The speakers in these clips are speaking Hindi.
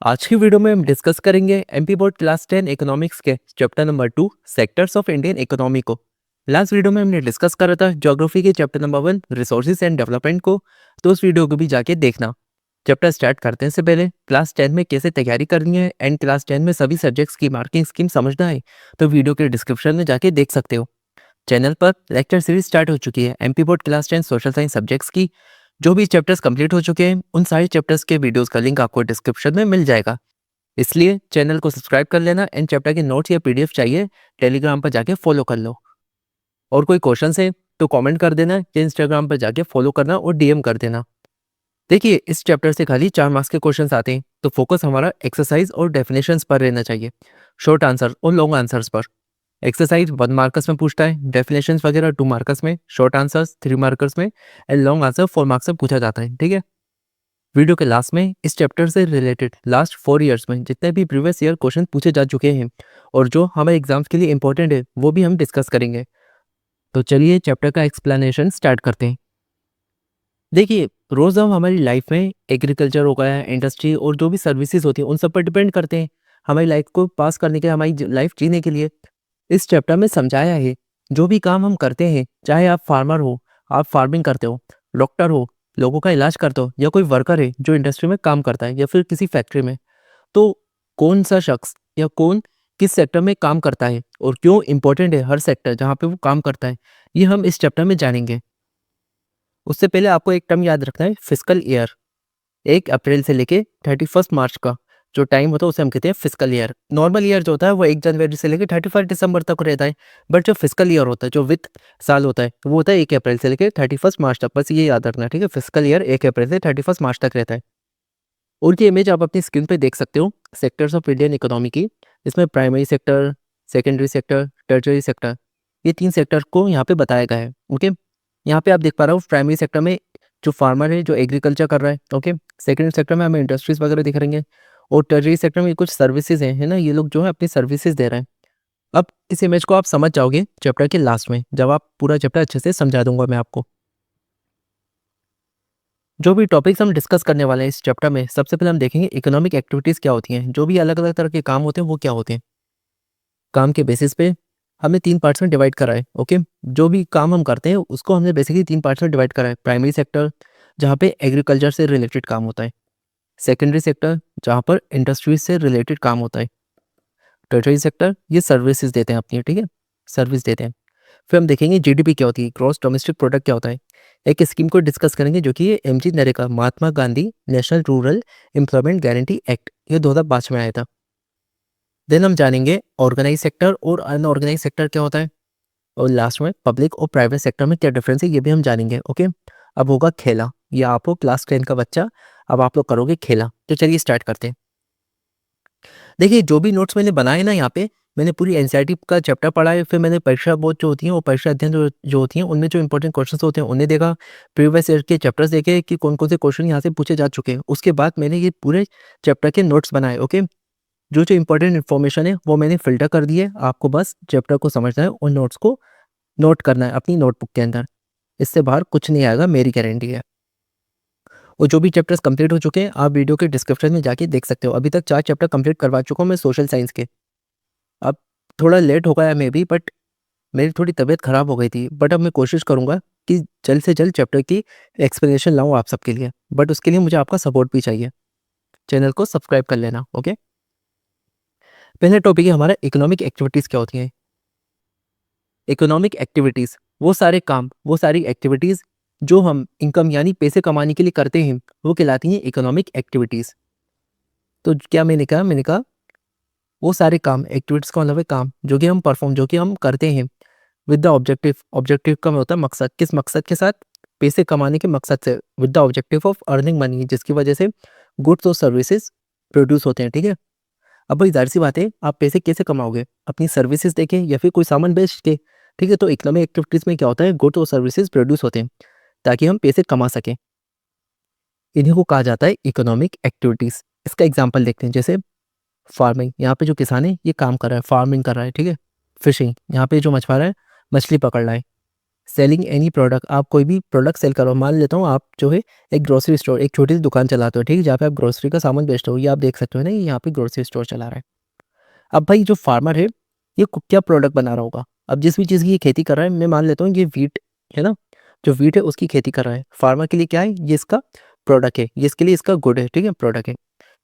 आज की वीडियो में हम डिस्कस करेंगे एमपी बोर्ड क्लास 10 इकोनॉमिक्स के chapter number 2 sectors of Indian economy को। लास्ट वीडियो में हमने डिस्कस करा था ज्योग्राफी के chapter number 1 resources and development को, तो उस वीडियो को भी जाके देखना। चैप्टर स्टार्ट करते हैं से पहले क्लास 10 में कैसे तैयारी करनी है एंड क्लास 10 में सभी सब्जेक्ट्स की मार्किंग स्कीम समझना है तो वीडियो के डिस्क्रिप्शन में जाके देख सकते हो। चैनल पर लेक्चर सीरीज स्टार्ट हो चुकी है MP board class 10 social science subjects की। जो भी चैप्टर्स कंप्लीट हो चुके हैं उन सारे चैप्टर्स के वीडियोस का लिंक आपको डिस्क्रिप्शन में मिल जाएगा, इसलिए चैनल को सब्सक्राइब कर लेना एंड चैप्टर के नोट्स या पीडीएफ चाहिए टेलीग्राम पर जाके फॉलो कर लो। और कोई क्वेश्चन है तो कमेंट कर देना या इंस्टाग्राम पर जाके फॉलो करना और डीएम कर देना। देखिए इस चैप्टर से खाली 4 मार्क्स के क्वेश्चंस आते हैं तो फोकस हमारा एक्सरसाइज और डेफिनेशंस पर रहना चाहिए, शॉर्ट आंसर और लॉन्ग आंसर्स पर। एक्सरसाइज 1 मार्कर्स में पूछता है, डेफिनेशंस वगैरह 2 मार्कर्स में, शॉर्ट आंसर्स 3 मार्कर्स में एंड लॉन्ग आंसर 4 मार्क्स में पूछा जाता है। ठीक है, वीडियो के लास्ट में इस चैप्टर से रिलेटेड लास्ट 4 ईयर्स में जितने भी प्रीवियस ईयर क्वेश्चन पूछे जा चुके हैं और जो हमारे एग्जाम्स के लिए इंपॉर्टेंट है वो भी हम डिस्कस करेंगे। तो चलिए चैप्टर का एक्सप्लेनेशन स्टार्ट करते हैं। देखिए रोज हम हमारी लाइफ में एग्रीकल्चर हो गया, इंडस्ट्री और जो भी सर्विसेज होती हैं उन सब पर डिपेंड करते हैं हमारी लाइफ को पास करने के, हमारी लाइफ जीने के लिए। इस चैप्टर में समझाया है जो भी काम हम करते हैं, चाहे आप फार्मर हो, आप फार्मिंग करते हो, डॉक्टर हो, लोगों का इलाज करते हो, या कोई वर्कर है जो इंडस्ट्री में काम करता है या फिर किसी फैक्ट्री में, तो कौन सा शख्स या कौन किस सेक्टर में काम करता है और क्यों इम्पोर्टेंट है हर सेक्टर जहाँ पे वो काम करता है, ये हम इस चैप्टर में जानेंगे। उससे पहले आपको एक टर्म याद रखना है, फिस्कल ईयर। 1 अप्रैल से लेके 31 मार्च का जो टाइम होता है उसे हम कहते हैं फिस्कल ईयर। नॉर्मल ईयर जो होता है वो 1 जनवरी से लेकर 31 दिसंबर तक रहता है, बट जो फिस्कल ईयर होता है, जो वित्त साल होता है, वो होता है 1 अप्रैल से लेकर 31 मार्च तक। बस ये याद रखना है, ठीक है। फिस्कल ईयर 1 अप्रैल से 31 मार्च तक रहता है। उनकी इमेज आप अपनी स्क्रीन पे देख सकते हो सेक्टर्स ऑफ इंडियन इकोनॉमी की। इसमें primary sector, secondary sector, tertiary sector, ये 3 सेक्टर को यहाँ पे बताया गया है। ओके, यहाँ पे आप देख पा रहे हो प्राइमरी सेक्टर में जो फार्मर है जो एग्रीकल्चर कर रहा है। ओके, सेकेंडरी सेक्टर में हमें इंडस्ट्रीज वगैरह दिख रही हैं और टर्शरी सेक्टर में कुछ सर्विसेज हैं, है ना, ये लोग जो है अपनी सर्विसेज दे रहे हैं। अब इस इमेज को आप समझ जाओगे चैप्टर के लास्ट में, जब आप पूरा चैप्टर अच्छे से समझा दूंगा मैं आपको। जो भी टॉपिक्स हम डिस्कस करने वाले हैं इस चैप्टर में, सबसे पहले हम देखेंगे इकोनॉमिक एक्टिविटीज़ क्या होती हैं, जो भी अलग अलग तरह के काम होते हैं वो क्या होते हैं। काम के बेसिस पे हमने 3 पार्ट्स में डिवाइड करा है। ओके, जो भी काम हम करते हैं उसको हमने बेसिकली 3 पार्ट्स में डिवाइड करा है। प्राइमरी सेक्टर जहाँ पे एग्रीकल्चर से रिलेटेड काम होता है, सेकेंडरी सेक्टर जहाँ पर इंडस्ट्रीज से रिलेटेड काम होता है, टर्शरी सेक्टर ये सर्विसेज देते हैं अपनी, ठीक है, सर्विस देते हैं। फिर हम देखेंगे जीडीपी क्या होती है, ग्रॉस डोमेस्टिक प्रोडक्ट क्या होता है। एक स्कीम को डिस्कस करेंगे जो कि ये MG NREGA, Mahatma Gandhi national rural employment guarantee act, ये 2005 में आया था। देन हम जानेंगे ऑर्गेनाइज सेक्टर और अनऑर्गेनाइज सेक्टर क्या होता है, और लास्ट में पब्लिक और प्राइवेट सेक्टर में क्या डिफरेंस है ये भी हम जानेंगे। ओके, अब होगा खेला, ये आप हो क्लास 10 का बच्चा, अब आप लोग करोगे खेला। तो चलिए स्टार्ट करते हैं। देखिए जो भी नोट्स मैंने बनाए ना, यहाँ पे मैंने पूरी एनसीईआरटी का चैप्टर पढ़ा है, फिर मैंने परीक्षा बोर्ड जो होती है वो परीक्षा अध्ययन जो होती हैं उनमें जो इंपॉर्टेंट क्वेश्चंस होते हैं उन्हें देखा, प्रीवियस ईयर के चैप्टर्स देखे कि कौन कौन से क्वेश्चन यहाँ से पूछे जा चुके हैं। उसके बाद मैंने ये पूरे चैप्टर के नोट्स बनाए। ओके, जो जो इंपॉर्टेंट इन्फॉर्मेशन है वो मैंने फिल्टर कर दी है, आपको बस चैप्टर को समझना है और नोट्स को नोट करना है अपनी नोटबुक के अंदर। इससे बाहर कुछ नहीं आएगा, मेरी गारंटी है। और जो भी चैप्टर्स कंप्लीट हो चुके हैं आप वीडियो के डिस्क्रिप्शन में जाके देख सकते हो। अभी तक 4 चैप्टर कंप्लीट करवा चुका हूँ मैं सोशल साइंस के। अब थोड़ा लेट हो गया मे बी, बट मेरी थोड़ी तबीयत ख़राब हो गई थी, बट अब मैं कोशिश करूँगा कि जल्द से जल्द चैप्टर की एक्सप्लेनेशन लाऊँ आप सबके लिए, बट उसके लिए मुझे आपका सपोर्ट भी चाहिए। चैनल को सब्सक्राइब कर लेना। ओके, पहले टॉपिक है हमारा इकोनॉमिक एक्टिविटीज़ क्या होती हैं। इकोनॉमिक एक्टिविटीज़ वो सारे काम, वो सारी एक्टिविटीज़ जो हम इनकम यानी पैसे कमाने के लिए करते हैं वो कहलाती हैं इकोनॉमिक एक्टिविटीज़। तो क्या मैंने कहा वो सारे काम, एक्टिविटीज़ का मतलब है काम जो कि हम परफॉर्म, जो कि हम करते हैं विद द ऑब्जेक्टिव। ऑब्जेक्टिव का होता है मकसद, किस मकसद के साथ, पैसे कमाने के मकसद से, with the objective of earning money, जिसकी वजह से गुड्स और सर्विसेज प्रोड्यूस होते हैं। ठीक है, अब भाई जाहिर सी बात है आप पैसे कैसे कमाओगे, अपनी सर्विसेज देके या फिर कोई सामान बेच के। ठीक है, तो इकोनॉमिक एक्टिविटीज़ में क्या होता है, गुड्स और सर्विसेज प्रोड्यूस होते हैं ताकि हम पैसे कमा सकें। इन्हीं को कहा जाता है इकोनॉमिक एक्टिविटीज़। इसका एग्जाम्पल देखते हैं, जैसे फार्मिंग, यहाँ पे जो किसान है ये काम कर रहा है, फार्मिंग कर रहा है। ठीक है, फिशिंग, यहाँ पे जो मछुआरा है मछली पकड़ रहा है। सेलिंग एनी प्रोडक्ट, आप कोई भी प्रोडक्ट सेल करो। मान लेता हूँ आप जो है एक ग्रोसरी स्टोर, एक छोटी सी दुकान चलाते हो, ठीक है, जहाँ पे आप ग्रोसरी का सामान बेचते हो। ये आप देख सकते हो ना, ये यहाँ पे ग्रोसरी स्टोर चला रहा है। अब भाई जो फार्मर है ये क्या प्रोडक्ट बना रहा होगा। अब जिस भी चीज़ की ये खेती कर रहा है, मैं मान लेता हूँ ये वीट है ना, जो वीट है उसकी खेती कर रहा है। फार्मर के लिए क्या है, ये इसका प्रोडक्ट है, ये इसके लिए इसका गुड है, ठीक है, प्रोडक्ट है।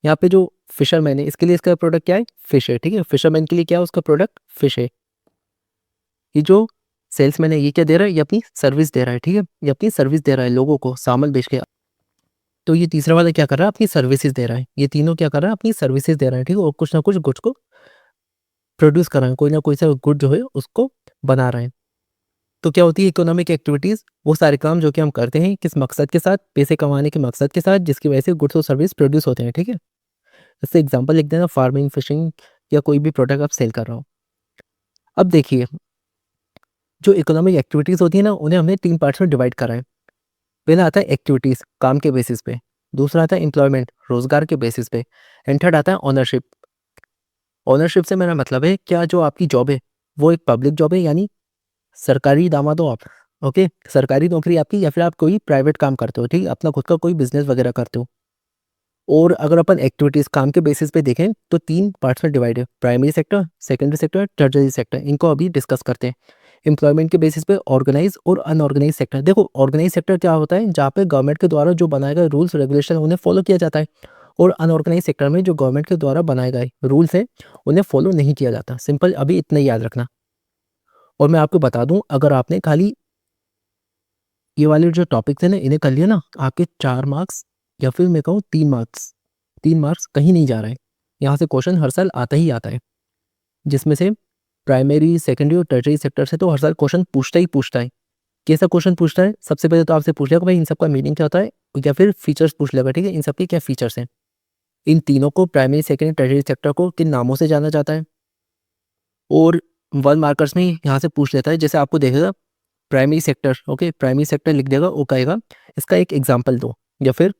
यहाँ पे जो फिशरमैन है इसके लिए इसका प्रोडक्ट क्या है, फिश है, ठीक है। फिशरमैन के लिए क्या है, उसका प्रोडक्ट फिश है। ये जो सेल्समैन है ये क्या दे रहा है, ये अपनी सर्विस दे रहा है, ठीक है, ये अपनी सर्विस दे रहा है लोगों को सामान बेच के। तो ये तीसरा वाला क्या कर रहा है, अपनी सर्विसेज दे रहा है। ये तीनों क्या कर रहा है, अपनी सर्विसेज दे रहा है, ठीक है, और कुछ ना कुछ गुड्स को प्रोड्यूस कर रहे हैं, कोई ना कोई सा गुड जो है उसको बना रहे हैं। तो क्या होती है इकोनॉमिक एक्टिविटीज़, वो सारे काम जो कि हम करते हैं किस मकसद के साथ, पैसे कमाने के मकसद के साथ, जिसकी वजह से गुड्स और सर्विस प्रोड्यूस होते हैं, ठीक है। जैसे एग्जांपल लिख देना, फार्मिंग, फिशिंग या कोई भी प्रोडक्ट आप सेल कर रहा हो। अब देखिए जो इकोनॉमिक एक्टिविटीज़ होती है ना, उन्हें हमने 3 पार्ट्स में डिवाइड करा है। पहला आता है एक्टिविटीज़, काम के बेसिस पे। दूसरा आता है एम्प्लॉयमेंट, रोज़गार के बेसिस पे। एंड थर्ड आता है ओनरशिप। ओनरशिप से मेरा मतलब है क्या जो आपकी जॉब है वो एक पब्लिक जॉब है, यानी सरकारी दामाद हो आप, ओके, सरकारी नौकरी आपकी, या फिर आप कोई प्राइवेट काम करते हो, ठीक है, अपना खुद का कोई बिजनेस वगैरह करते हो। और अगर अपन एक्टिविटीज़ काम के बेसिस पे देखें तो 3 पार्ट्स में डिवाइड है, primary sector, secondary sector, tertiary sector. इनको अभी डिस्कस करते हैं। एम्प्लॉयमेंट के बेसिस पे ऑर्गेनाइज और अनऑर्गेनाइज सेक्टर। देखो ऑर्गेनाइज सेक्टर क्या होता है, जहाँ पे गवर्नमेंट के द्वारा जो बनाए गए रूल्स रेगुलेशन उन्हें फॉलो किया जाता है। और अनऑर्गेनाइज सेक्टर में जो गवर्नमेंट के द्वारा बनाए गए रूल्स हैं उन्हें फॉलो नहीं किया जाता। सिंपल, अभी इतना ही याद रखना। और मैं आपको बता दूं, अगर आपने खाली ये वाले जो टॉपिक थे ना इन्हें कर लिया ना, आपके 4 मार्क्स या फिर मैं कहूँ 3 मार्क्स, 3 मार्क्स कहीं नहीं जा रहे हैं। यहाँ से क्वेश्चन हर साल आता ही आता है, जिसमें से प्राइमरी, सेकेंडरी और टर्शरी सेक्टर से तो हर साल क्वेश्चन पूछता ही पूछता है। कैसा क्वेश्चन पूछता है, सबसे पहले तो आपसे पूछ लेगा भाई इन सब का मीनिंग क्या होता है, या फिर फीचर्स पूछ लेगा, ठीक है, इन सब के क्या फीचर्स हैं। इन तीनों को, प्राइमरी, सेकेंडरी, टर्शरी सेक्टर को किन नामों से जाना जाता है। और 1 मार्कर्स में यहाँ से पूछ लेता है, जैसे आपको देखेगा primary sector, okay, primary sector लिख देगा, वो कहेगा इसका एक एग्जांपल दो, या फिर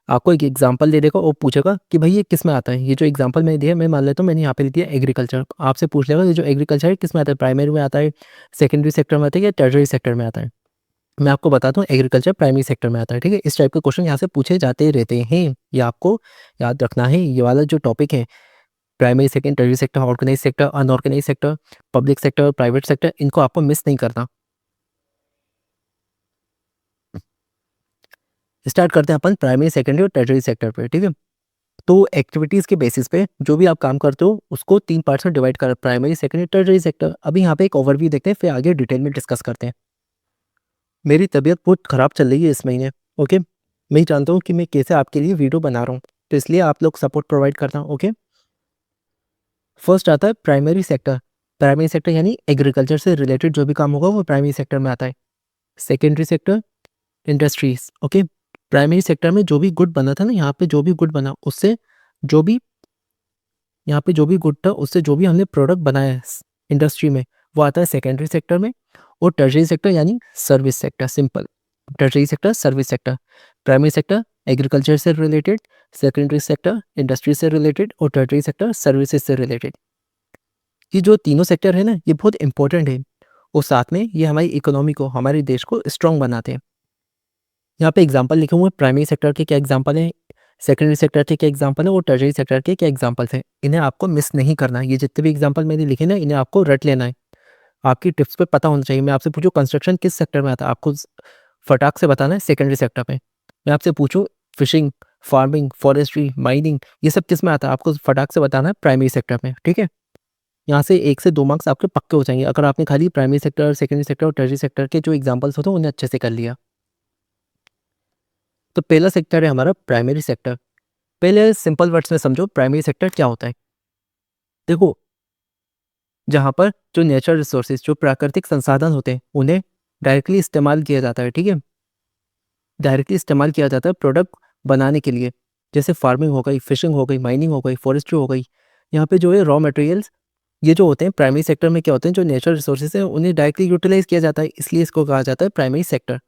आपको एक एग्जांपल दे देगा और पूछेगा कि भाई ये किस में आता है। ये जो एग्जांपल मैंने दिया, मैं मान लेता हूँ मैंने यहाँ पे लिख दिया एग्रीकल्चर, आपसे पूछ लेगा ये जो एग्रीकल्चर है किस में आता है, प्राइमरी में आता है, सेकेंडरी सेक्टर में आता है या टर्शरी सेक्टर में आता है। मैं आपको बताता हूँ एग्रीकल्चर प्राइमरी सेक्टर में आता है, ठीक है। इस टाइप के क्वेश्चन यहाँ से पूछे जाते रहते हैं, ये आपको याद रखना है। ये वाला जो टॉपिक है, primary sector, tertiary sector, organise sector, unorganise sector, public sector, private sector, इनको आपको मिस नहीं करना। स्टार्ट करते हैं अपन प्राइमरी, सेकेंडरी और टर्शरी सेक्टर पे, ठीक है। तो एक्टिविटीज़ के बेसिस पे जो भी आप काम करते हो उसको 3 पार्ट्स में डिवाइड कर, प्राइमरी, सेकेंडरी, टर्शरी सेक्टर। अभी यहाँ पे एक ओवरव्यू देखते हैं, फिर आगे डिटेल में डिस्कस करते हैं। मेरी तबीयत बहुत ख़राब चल रही है इस महीने, ओके। मैं जानता हूँ कि मैं कैसे आपके लिए वीडियो बना रहा हूँ, तो इसलिए आप लोग सपोर्ट प्रोवाइड करता हूँ, ओके। फर्स्ट आता है प्राइमरी सेक्टर। प्राइमरी सेक्टर यानी एग्रीकल्चर से रिलेटेड जो भी काम होगा वो प्राइमरी सेक्टर में आता है। Secondary sector, industries, okay. Primary sector में जो भी गुड बना था ना, यहाँ पे जो भी गुड बना उससे जो भी यहाँ पे जो भी गुड था उससे जो भी हमने प्रोडक्ट बनाया है इंडस्ट्री में, वो आता है सेकेंडरी सेक्टर में। और टर्शरी सेक्टर यानी service sector, simple, tertiary sector service sector. Primary sector agriculture से रिलेटेड, सेकेंडरी सेक्टर इंडस्ट्री से रिलेटेड और टर्शरी सेक्टर सर्विसेज से रिलेटेड। ये जो तीनों सेक्टर है ना ये बहुत इंपॉर्टेंट है, और साथ में ये हमारी इकोनॉमी को, हमारे देश को स्ट्रॉन्ग बनाते हैं। यहाँ पे एग्जांपल लिखे हुए हैं, प्राइमरी सेक्टर के क्या एग्जांपल हैं, सेकेंडरी सेक्टर के क्या एग्जांपल है और टर्शरी सेक्टर के क्या एग्जांपल्स हैं। इन्हें आपको मिस नहीं करना है। ये जितने भी एग्जांपल मैंने लिखे ना इन्हें आपको रट लेना है। आपकी टिप्स पे पता होना चाहिए। मैं आपसे पूछूं कंस्ट्रक्शन किस सेक्टर में आता है, आपको फटाक से बताना है सेकेंडरी सेक्टर में। मैं आपसे पूछूं फिशिंग, फार्मिंग, फॉरेस्ट्री, माइनिंग, ये सब किस में आता है, आपको फटाक से बताना है प्राइमरी सेक्टर में, ठीक है। यहाँ से 1 से 2 मार्क्स आपके पक्के हो जाएंगे अगर आपने खाली प्राइमरी सेक्टर, सेकेंडरी सेक्टर और टर्शरी सेक्टर के जो एग्जाम्पल्स होते हैं उन्हें अच्छे से कर लिया। तो पहला सेक्टर है हमारा प्राइमरी सेक्टर। पहले सिंपल वर्ड्स में समझो प्राइमरी सेक्टर क्या होता है। देखो जहाँ पर जो नेचुरल रिसोर्सेज, जो प्राकृतिक संसाधन होते हैं उन्हें डायरेक्टली इस्तेमाल किया जाता है, ठीक है। डायरेक्टली इस्तेमाल किया जाता है प्रोडक्ट बनाने के लिए। जैसे फार्मिंग हो गई, फिशिंग हो गई, माइनिंग हो गई, फॉरेस्ट्री हो गई। यहाँ पे जो है रॉ मटेरियल्स, ये जो होते हैं प्राइमरी सेक्टर में क्या होते हैं, जो नेचुरल रिसोर्सेज हैं उन्हें डायरेक्टली यूटिलाइज किया जाता है, इसलिए इसको कहा जाता है प्राइमरी सेक्टर।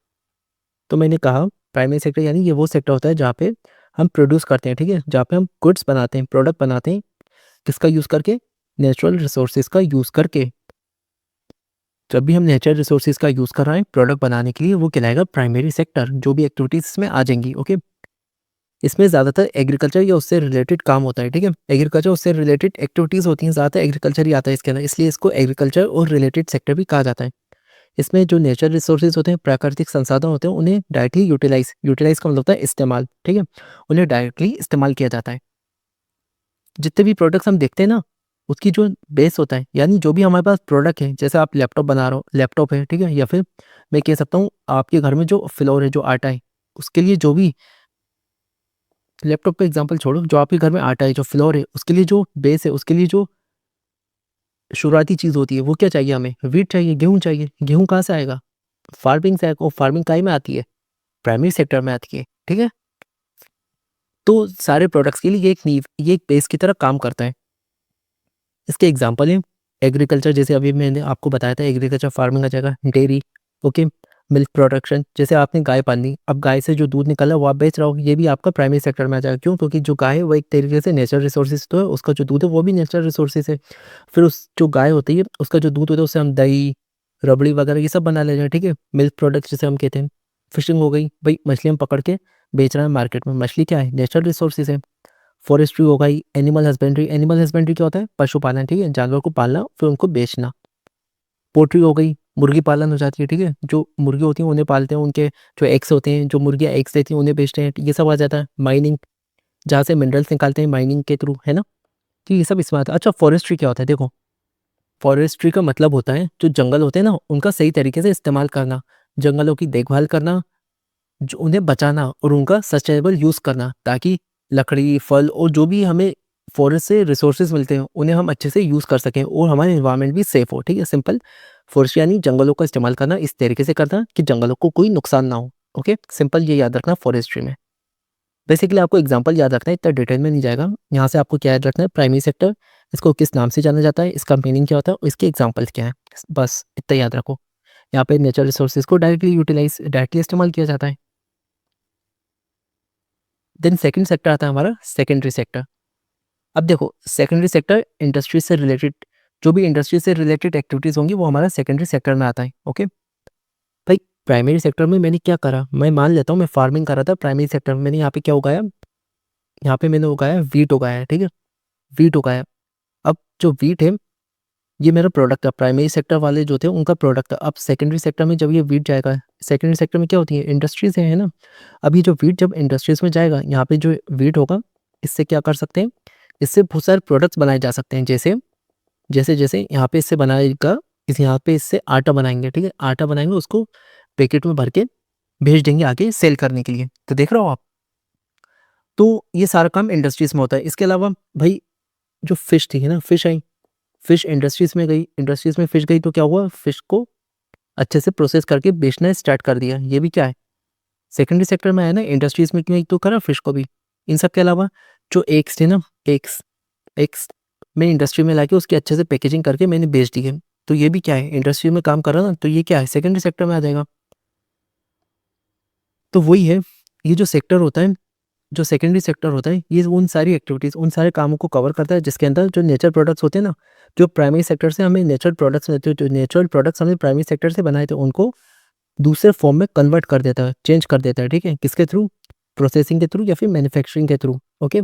तो मैंने कहा प्राइमरी सेक्टर यानी ये वो सेक्टर होता है जहाँ पे हम प्रोड्यूस करते हैं, ठीक है, जहाँ पे हम गुड्स बनाते हैं, प्रोडक्ट बनाते हैं, किसका यूज़ करके, नेचुरल रिसोर्सेज का यूज़ करके। जब भी हम नेचुरल रिसोर्सेज का यूज़ कर रहे हैं प्रोडक्ट बनाने के लिए, वो कहलाएगा प्राइमरी सेक्टर। जो भी एक्टिविटीज़ इसमें आ जाएंगी, ओके। इसमें ज़्यादातर एग्रीकल्चर या उससे रिलेटेड काम होता है, ठीक है। एग्रीकल्चर उससे रिलेटेड एक्टिविटीज़ होती हैं, ज़्यादातर एग्रीकल्चर ही आता है इसके अंदर, इसलिए इसको एग्रीकल्चर और रिलेटेड सेक्टर भी कहा जाता है। इसमें जो नेचुरल रिसोर्सेज होते हैं, प्राकृतिक संसाधन होते हैं, उन्हें डायरेक्टली यूटिलाइज का मतलब होता है इस्तेमाल, ठीक है। उन्हें डायरेक्टली इस्तेमाल किया जाता है। जितने भी प्रोडक्ट्स हम देखते हैं ना, उसकी जो बेस होता है, यानी जो भी हमारे पास प्रोडक्ट है, जैसे आप लैपटॉप बना रहे हो, लैपटॉप है, ठीक है, या फिर मैं कह सकता हूँ आपके घर में जो फ्लोर है, जो आटा है, उसके लिए जो भी, लैपटॉप का एग्जांपल छोड़ो, जो आपके घर में आटा है, जो फ्लोर है, उसके लिए जो बेस है, उसके लिए जो शुरुआती चीज़ होती है, वो क्या चाहिए हमें? व्हीट चाहिए, गेहूँ चाहिए। गेहूँ कहाँ से आएगा? फार्मिंग से आएगा, और फार्मिंग काहे में आती है? प्राइमरी सेक्टर में आती है, ठीक है। तो सारे प्रोडक्ट्स के लिए ये एक नींव, ये एक बेस की तरह काम करता है। इसके एग्जांपल हैं एग्रीकल्चर, जैसे अभी मैंने आपको बताया था, एग्रीकल्चर फार्मिंग आ जाएगा। Dairy, okay. मिल्क प्रोडक्शन, जैसे आपने गाय पाली, अब गाय से जो दूध निकला वो आप बेच रहे हो, ये भी आपका प्राइमरी सेक्टर में आ जाएगा। क्यों? क्योंकि जो गाय है वो एक तरीके से नेचुरल रिसोर्सेज तो है, उसका जो दूध है वो भी नेचुरल रिसोर्सेज है। फिर उस जो गाय होती है, उसका जो दूध होता है, उससे हम दही, रबड़ी वगैरह ये सब बना लेते हैं, ठीक है। मिल्क प्रोडक्ट्स जिसे हम कहते हैं। फिशिंग हो गई, भाई मछली हम पकड़ के बेच रहे हैं मार्केट में। मछली क्या है? नेचुरल रिसोर्सेज है। फॉरेस्ट्री हो गई, एनिमल हस्बेंड्री। एनिमल हस्बेंड्री क्या होता है? पशुपालन, ठीक है, जानवर को पालना फिर उनको बेचना। पोल्ट्री हो गई, मुर्गी पालन हो जाती है, ठीक है, जो मुर्गी होती हैं उन्हें पालते हैं, उनके जो एग्स होते हैं, जो मुर्गियाँ एग्स देती हैं उन्हें बेचते हैं, ये सब आ जाता है। माइनिंग, जहाँ से मिनरल्स निकालते हैं माइनिंग के थ्रू, है ना। तो ये सब इसमें आता है। अच्छा, फॉरेस्ट्री क्या होता है? देखो, फॉरेस्ट्री का मतलब होता है जो जंगल होते हैं ना, उनका सही तरीके से इस्तेमाल करना, जंगलों की देखभाल करना, जो उन्हें बचाना और उनका सस्टेनेबल यूज़ करना, ताकि लकड़ी, फल और जो भी हमें फॉरेस्ट से रिसोर्सेज मिलते हैं उन्हें हम अच्छे से यूज़ कर सकें और हमारा एनवायरनमेंट भी सेफ हो, ठीक है। सिंपल, फॉरेस्ट यानी जंगलों का इस्तेमाल करना इस तरीके से करना कि जंगलों को कोई नुकसान ना हो, ओके। सिंपल, ये याद रखना फॉरेस्ट्री में। बेसिकली आपको एग्जाम्पल याद रखना है, इतना डिटेल में नहीं जाएगा। यहाँ से आपको क्या याद रखना है? प्राइमरी सेक्टर, इसको किस नाम से जाना जाता है, इसका मीनिंग क्या होता है और इसके एग्जाम्पल्स क्या है, बस इतना याद रखो। यहाँ पे नेचुरल रिसोर्सेज को डायरेक्टली इस्तेमाल किया जाता है। देन सेकंड सेक्टर आता है हमारा सेकेंडरी सेक्टर। अब देखो, सेकेंडरी सेक्टर इंडस्ट्री से रिलेटेड, जो भी इंडस्ट्री से रिलेटेड एक्टिविटीज़ होंगी वो हमारा सेकेंडरी सेक्टर में आता है, ओके। भाई प्राइमरी सेक्टर में मैंने क्या करा, मैं मान लेता हूँ मैं फार्मिंग कर रहा था प्राइमरी सेक्टर में, मैंने यहाँ पे क्या उगाया, यहाँ पे मैंने उगाया वीट उगाया है, ठीक है, वीट उगाया। अब जो वीट है ये मेरा प्रोडक्ट था, प्राइमरी सेक्टर वाले जो थे उनका प्रोडक्ट था। अब सेकेंडरी सेक्टर में जब ये वीट जाएगा, सेकेंडरी सेक्टर में क्या होती है? इंडस्ट्रीज है ना। अभी जो वीट जब इंडस्ट्रीज में जाएगा, यहाँ पे जो वीट होगा, इससे क्या कर सकते हैं, इससे बहुत सारे प्रोडक्ट्स बनाए जा सकते हैं। जैसे जैसे जैसे यहाँ पे इससे बनाएगा, इस यहाँ पे इससे आटा बनाएंगे, ठीक है, आटा बनाएंगे, उसको पैकेट में भर के भेज देंगे आगे सेल करने के लिए। तो देख रहे हो आप, तो ये सारा काम इंडस्ट्रीज में होता है। इसके अलावा भाई जो फिश थी, है ना, फिश आई, फिश इंडस्ट्रीज में गई, इंडस्ट्रीज में फिश गई तो क्या हुआ, फिश को अच्छे से प्रोसेस करके बेचना स्टार्ट कर दिया। ये भी क्या है? सेकेंडरी सेक्टर में है ना, इंडस्ट्रीज में क्यों तो करा फिश को भी। इन सब के अलावा जो एग्स थे ना, एग्स एग्स मैं इंडस्ट्री में लाके उसकी अच्छे से पैकेजिंग करके मैंने बेच दी है। तो ये भी क्या है? इंडस्ट्री में काम कर रहा ना, तो ये क्या है? सेकेंडरी सेक्टर में आ जाएगा। तो वही है, ये जो सेक्टर होता है, जो सेकेंडरी सेक्टर होता है, ये उन सारी एक्टिविटीज़, उन सारे कामों को कवर करता है जिसके अंदर जो नेचर प्रोडक्ट्स होते हैं ना, जो प्राइमरी सेक्टर से हमें नेचुरल प्रोडक्ट्स मिलते हैं, जो नेचुरल प्रोडक्ट्स हमने प्राइमरी सेक्टर से बनाए थे, उनको दूसरे फॉर्म में कन्वर्ट कर देता है, चेंज कर देता है, ठीक है। किसके थ्रू? प्रोसेसिंग के थ्रू या फिर मैन्युफैक्चरिंग के थ्रू, ओके।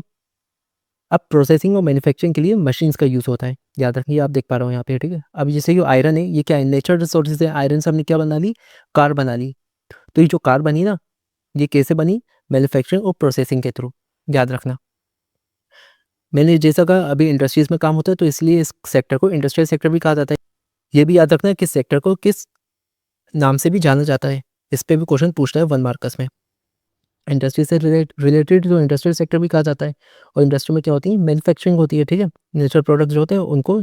अब प्रोसेसिंग और मैन्युफैक्चरिंग के लिए मशीन्स का यूज़ होता है, याद रखिए, आप देख पा रहे हो यहाँ पे, ठीक है। अब जैसे ये आयरन है, ये क्या है? नेचुरल रिसोर्सेज है। आयरन से हमने क्या बना ली? कार बना ली। तो ये जो कार बनी ना, ये कैसे बनी? मैन्युफैक्चरिंग और प्रोसेसिंग के थ्रू, याद रखना। मैंने जैसा कहा अभी इंडस्ट्रीज में काम होता है, तो इसलिए इस सेक्टर को इंडस्ट्रियल सेक्टर भी कहा जाता है। ये भी याद रखना है कि सेक्टर को किस नाम से भी जाना जाता है। इस पे भी क्वेश्चन पूछता है 1 मार्कस में। इंडस्ट्री से रिलेटेड जो इंडस्ट्रियल सेक्टर भी कहा जाता है। और इंडस्ट्री में क्या होती है? मैन्युफैक्चरिंग होती है, ठीक है। नेचुरल प्रोडक्ट जो होते हैं उनको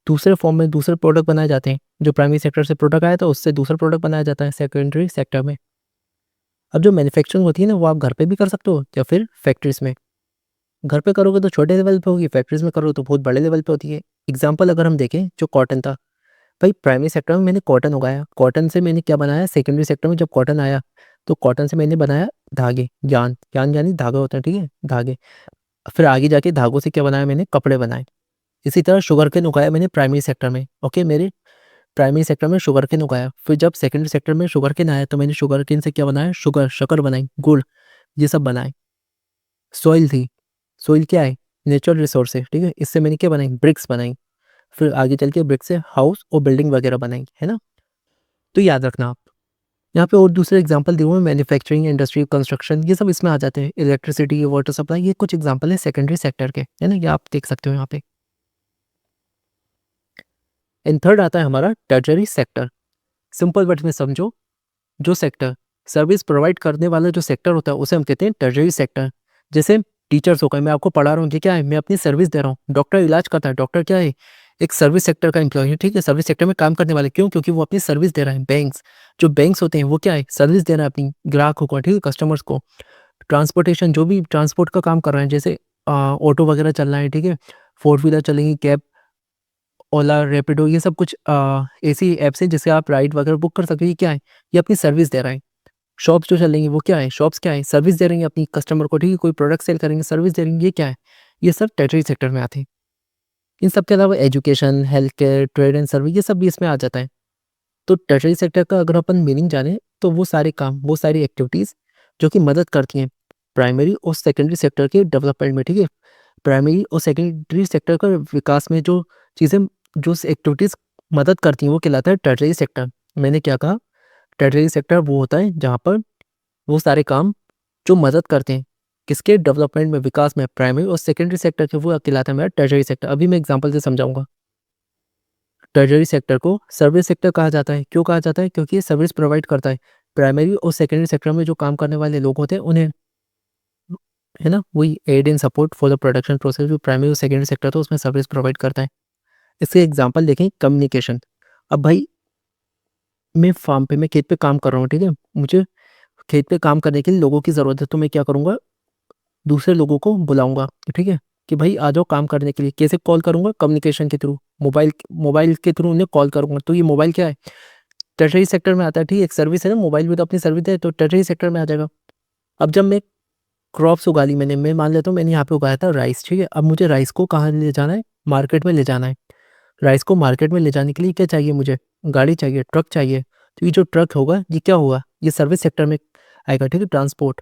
दूसरे फॉर्म में दूसरे प्रोडक्ट बनाए जाते हैं। जो प्राइमरी सेक्टर से प्रोडक्ट आया था उससे दूसरा प्रोडक्ट बनाया जाता है सेकेंडरी सेक्टर में। अब जो मैन्युफैक्चरिंग होती है ना, वो आप घर पे भी कर सकते हो या फिर फैक्ट्रीज में। घर पे करोगे तो छोटे लेवल पे होगी, फैक्ट्रीज में करोगे तो बहुत बड़े लेवल पे होती है। एग्जाम्पल अगर हम देखें, जो कॉटन था, भाई प्राइमरी सेक्टर में मैंने कॉटन उगाया, कॉटन से मैंने क्या बनाया? सेकेंडरी सेक्टर में जब कॉटन आया, तो कॉटन से मैंने बनाया धागे, यान, यान यानी धागा होता है, ठीक है, धागे। फिर आगे जाके धागों से क्या बनाया? मैंने कपड़े बनाए। इसी तरह शुगर केन उगाया मैंने प्राइमरी सेक्टर में, ओके। मेरे प्राइमरी सेक्टर में शुगर केन उगाया, फिर जब सेकेंडरी सेक्टर में शुगर केन आया तो मैंने शुगर केन से क्या बनाया, शुगर, शक्कर बनाई, गुड़, ये सब बनाए। सॉइल थी, सॉइल क्या है, नेचुरल रिसोर्स है, ठीक है, इससे मैंने क्या बनाई, ब्रिक्स बनाई, फिर आगे चल के ब्रिक्स से हाउस और बिल्डिंग वगैरह बनाई, है ना। तो याद रखना आप, यहाँ पे और दूसरे एग्जांपल दिए हुए हैं, मैन्युफैक्चरिंग, इंडस्ट्री, कंस्ट्रक्शन, ये सब इसमें आ जाते हैं, इलेक्ट्रिसिटी, वाटर सप्लाई, ये कुछ एग्जांपल है सेकेंडरी सेक्टर के, है ना, ये आप देख सकते हो यहाँ पे। एंड थर्ड आता है हमारा टर्शरी सेक्टर। सिंपल वर्ड में समझो, जो सेक्टर सर्विस प्रोवाइड करने वाला जो सेक्टर होता है उसे हम कहते हैं टर्शरी सेक्टर। जैसे टीचर्स हो गए, मैं आपको पढ़ा रहा हूँ, ये क्या है, मैं अपनी सर्विस दे रहा हूँ। डॉक्टर इलाज करता है, डॉक्टर क्या है, एक सर्विस सेक्टर का एम्प्लॉय है, ठीक है, सर्विस सेक्टर में काम करने वाले, क्यों, क्योंकि वो अपनी सर्विस दे रहा है। बैंक्स, जो बैंक्स होते हैं वो क्या है, सर्विस दे रहा है अपनी ग्राहकों को, ठीक है, कस्टमर्स को। ट्रांसपोर्टेशन, जो भी ट्रांसपोर्ट का काम कर रहे हैं, जैसे ऑटो वगैरह चल रहा है, ठीक है, फोर व्हीलर चलेंगी, कैब, ओला, रैपिडो, ये सब कुछ ऐसी ऐप्स हैं जिससे आप राइड वगैरह बुक कर सकते हो। ये क्या है, ये अपनी सर्विस दे रहा है। शॉप्स जो चलेंगी वो क्या है, शॉप्स क्या है, सर्विस दे रही हैं अपनी कस्टमर को, ठीक है, कोई प्रोडक्ट सेल करेंगे, सर्विस दे रही हैं, ये क्या है, ये सब टर्शरी सेक्टर में आते हैं। इन सब के अलावा education, health care, trade and service, ये सब भी इसमें आ जाता है। तो टर्शरी सेक्टर का अगर अपन मीनिंग जाने तो वो सारे काम, वो सारी एक्टिविटीज़ जो कि मदद करती हैं प्राइमरी और सेकेंडरी सेक्टर के डेवलपमेंट में, ठीक है। प्राइमरी और सेकेंडरी सेक्टर का विकास में जो चीज़ें, जो एक्टिविटीज़ मदद करती हैं वो कहलाता है टर्शरी सेक्टर। मैंने क्या कहा, टर्शरी सेक्टर वो होता है जहाँ पर वो सारे काम जो मदद करते हैं किसके डेवलपमेंट में, विकास में, प्राइमरी और सेकेंडरी सेक्टर के, वो कहलाता है मेरा टर्शरी सेक्टर। अभी मैं एग्जांपल से समझाऊंगा। टर्शरी सेक्टर को सर्विस सेक्टर कहा जाता है, क्यों कहा जाता है, क्योंकि ये सर्विस प्रोवाइड करता है। प्राइमरी और सेकेंडरी सेक्टर में जो काम करने वाले लोग होते हैं उन्हें, है ना, वही aid in support for the production process, जो प्राइमरी और सेकेंडरी सेक्टर तो उसमें सर्विस प्रोवाइड करता है। इसके एग्जांपल देखें, कम्युनिकेशन। अब भाई मैं फार्म पे, मैं खेत पे काम कर रहा हूँ, ठीक है, मुझे खेत पे काम करने के लिए लोगों की ज़रूरत है, तो मैं क्या करूँगा, दूसरे लोगों को बुलाऊंगा, ठीक है, कि भाई आ जाओ काम करने के लिए। कैसे कॉल करूंगा, कम्युनिकेशन के थ्रू, मोबाइल मोबाइल के थ्रू उन्हें कॉल करूंगा। तो ये मोबाइल क्या है, टर्शरी सेक्टर में आता है, ठीक है, एक सर्विस है ना, मोबाइल भी तो अपनी सर्विस है, तो टर्शरी सेक्टर में आ जाएगा। अब जब मैं क्रॉप्स उगा ली मैंने, मैं मान लेता हूँ मैंने यहाँ पे उगाया था राइस, ठीक है, अब मुझे राइस को कहाँ ले जाना है, मार्केट में ले जाना है। राइस को मार्केट में ले जाने के लिए क्या चाहिए मुझे, गाड़ी चाहिए, ट्रक चाहिए। तो ये जो ट्रक होगा ये क्या होगा, ये सर्विस सेक्टर में आएगा, ठीक है, ट्रांसपोर्ट।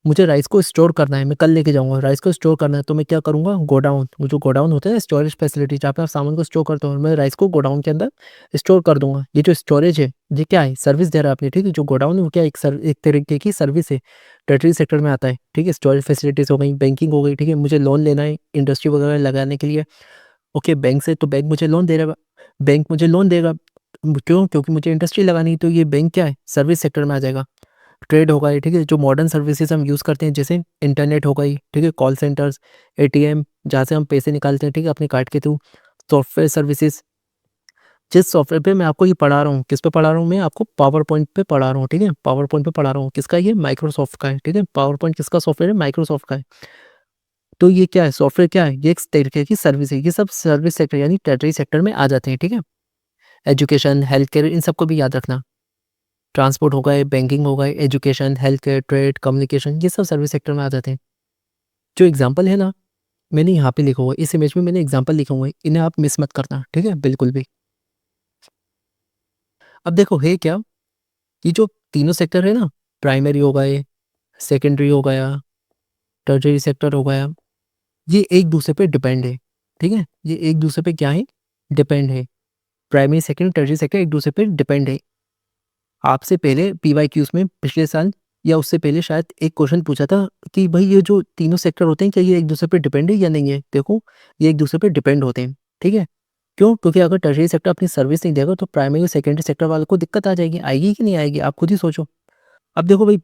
मुझे राइस को स्टोर करना है, मैं कल लेके जाऊंगा, राइस को स्टोर करना है, तो मैं क्या करूंगा, गोडाउन, वो जो गोडाउन होता है ना, स्टोरेज फैसिलिटी, जहाँ पे आप सामान को स्टोर करते हो, मैं राइस को गोडाउन के अंदर स्टोर कर दूंगा। ये जो स्टोरेज है ये क्या है, सर्विस दे रहा है आपने, ठीक है, जो गोडाउन है वो क्या है, एक तरीके की सर्विस है, टर्शरी सेक्टर में आता है, ठीक है। स्टोरेज फैसिलिटीज हो गई, बैंकिंग हो गई, ठीक है, मुझे लोन लेना है इंडस्ट्री वगैरह लगाने के लिए, ओके, बैंक से, तो बैंक मुझे लोन दे रहा, बैंक मुझे लोन देगा, क्यों, क्योंकि मुझे इंडस्ट्री लगानी है, तो ये बैंक क्या है, सर्विस सेक्टर में आ जाएगा। ट्रेड हो गई, ठीक है, जो मॉडर्न सर्विसेज हम यूज़ करते हैं, जैसे इंटरनेट हो गई, ठीक है, कॉल सेंटर्स, एटीएम, जहाँ से हम पैसे निकालते हैं, ठीक है, अपने कार्ड के थ्रू, सॉफ्टवेयर सर्विसेज। जिस सॉफ्टवेयर पे मैं आपको ये पढ़ा रहा हूँ, किस पे पढ़ा रहा हूँ, मैं आपको पावर पॉइंट पे पढ़ा रहा हूँ, ठीक है, पावर पॉइंट पे पढ़ा रहा हूँ, किसका, ये माइक्रोसॉफ्ट का है, ठीक है, पावर पॉइंट किसका सॉफ्टवेयर है, माइक्रोसॉफ्ट का है। तो ये क्या है, सॉफ्टवेयर क्या है, ये एक तरीके की सर्विस है, ये सब सर्विस सेक्टर यानी टर्शरी सेक्टर में आ जाते हैं, ठीक है। एजुकेशन, हेल्थ केयर, इन सबको भी याद रखना। ट्रांसपोर्ट हो गए, बैंकिंग हो गए, education, health care, trade, communication, ये सब सर्विस सेक्टर में आ जाते हैं। जो एग्जांपल है ना, मैंने यहाँ पे लिखा हुआ है, इस इमेज में मैंने एग्जांपल लिखा हुआ है, इन्हें आप मिस मत करना, ठीक है, बिल्कुल भी। अब देखो है क्या, ये जो तीनों सेक्टर है ना, प्राइमरी हो गए, सेकेंडरी हो गया, टर्शरी सेक्टर हो गया, ये एक दूसरे पे डिपेंड है, ठीक है, ये एक दूसरे पे क्या है, डिपेंड है। प्राइमरी, सेकेंडरी, टर्शरी सेक्टर एक दूसरे पे डिपेंड है। आपसे पहले पीवाईक्यूज में पिछले साल या उससे पहले शायद एक क्वेश्चन पूछा था कि भाई ये जो तीनों सेक्टर होते हैं क्या ये एक दूसरे पे डिपेंड है या नहीं है। देखो, ये एक दूसरे पे डिपेंड होते हैं, ठीक है। क्यों, क्योंकि अगर टर्शरी सेक्टर अपनी सर्विस नहीं देगा तो प्राइमरी और सेकेंडरी सेक्टर वालों को दिक्कत आ जाएगी, आएगी कि नहीं आएगी, आप खुद ही सोचो। अब देखो भाई,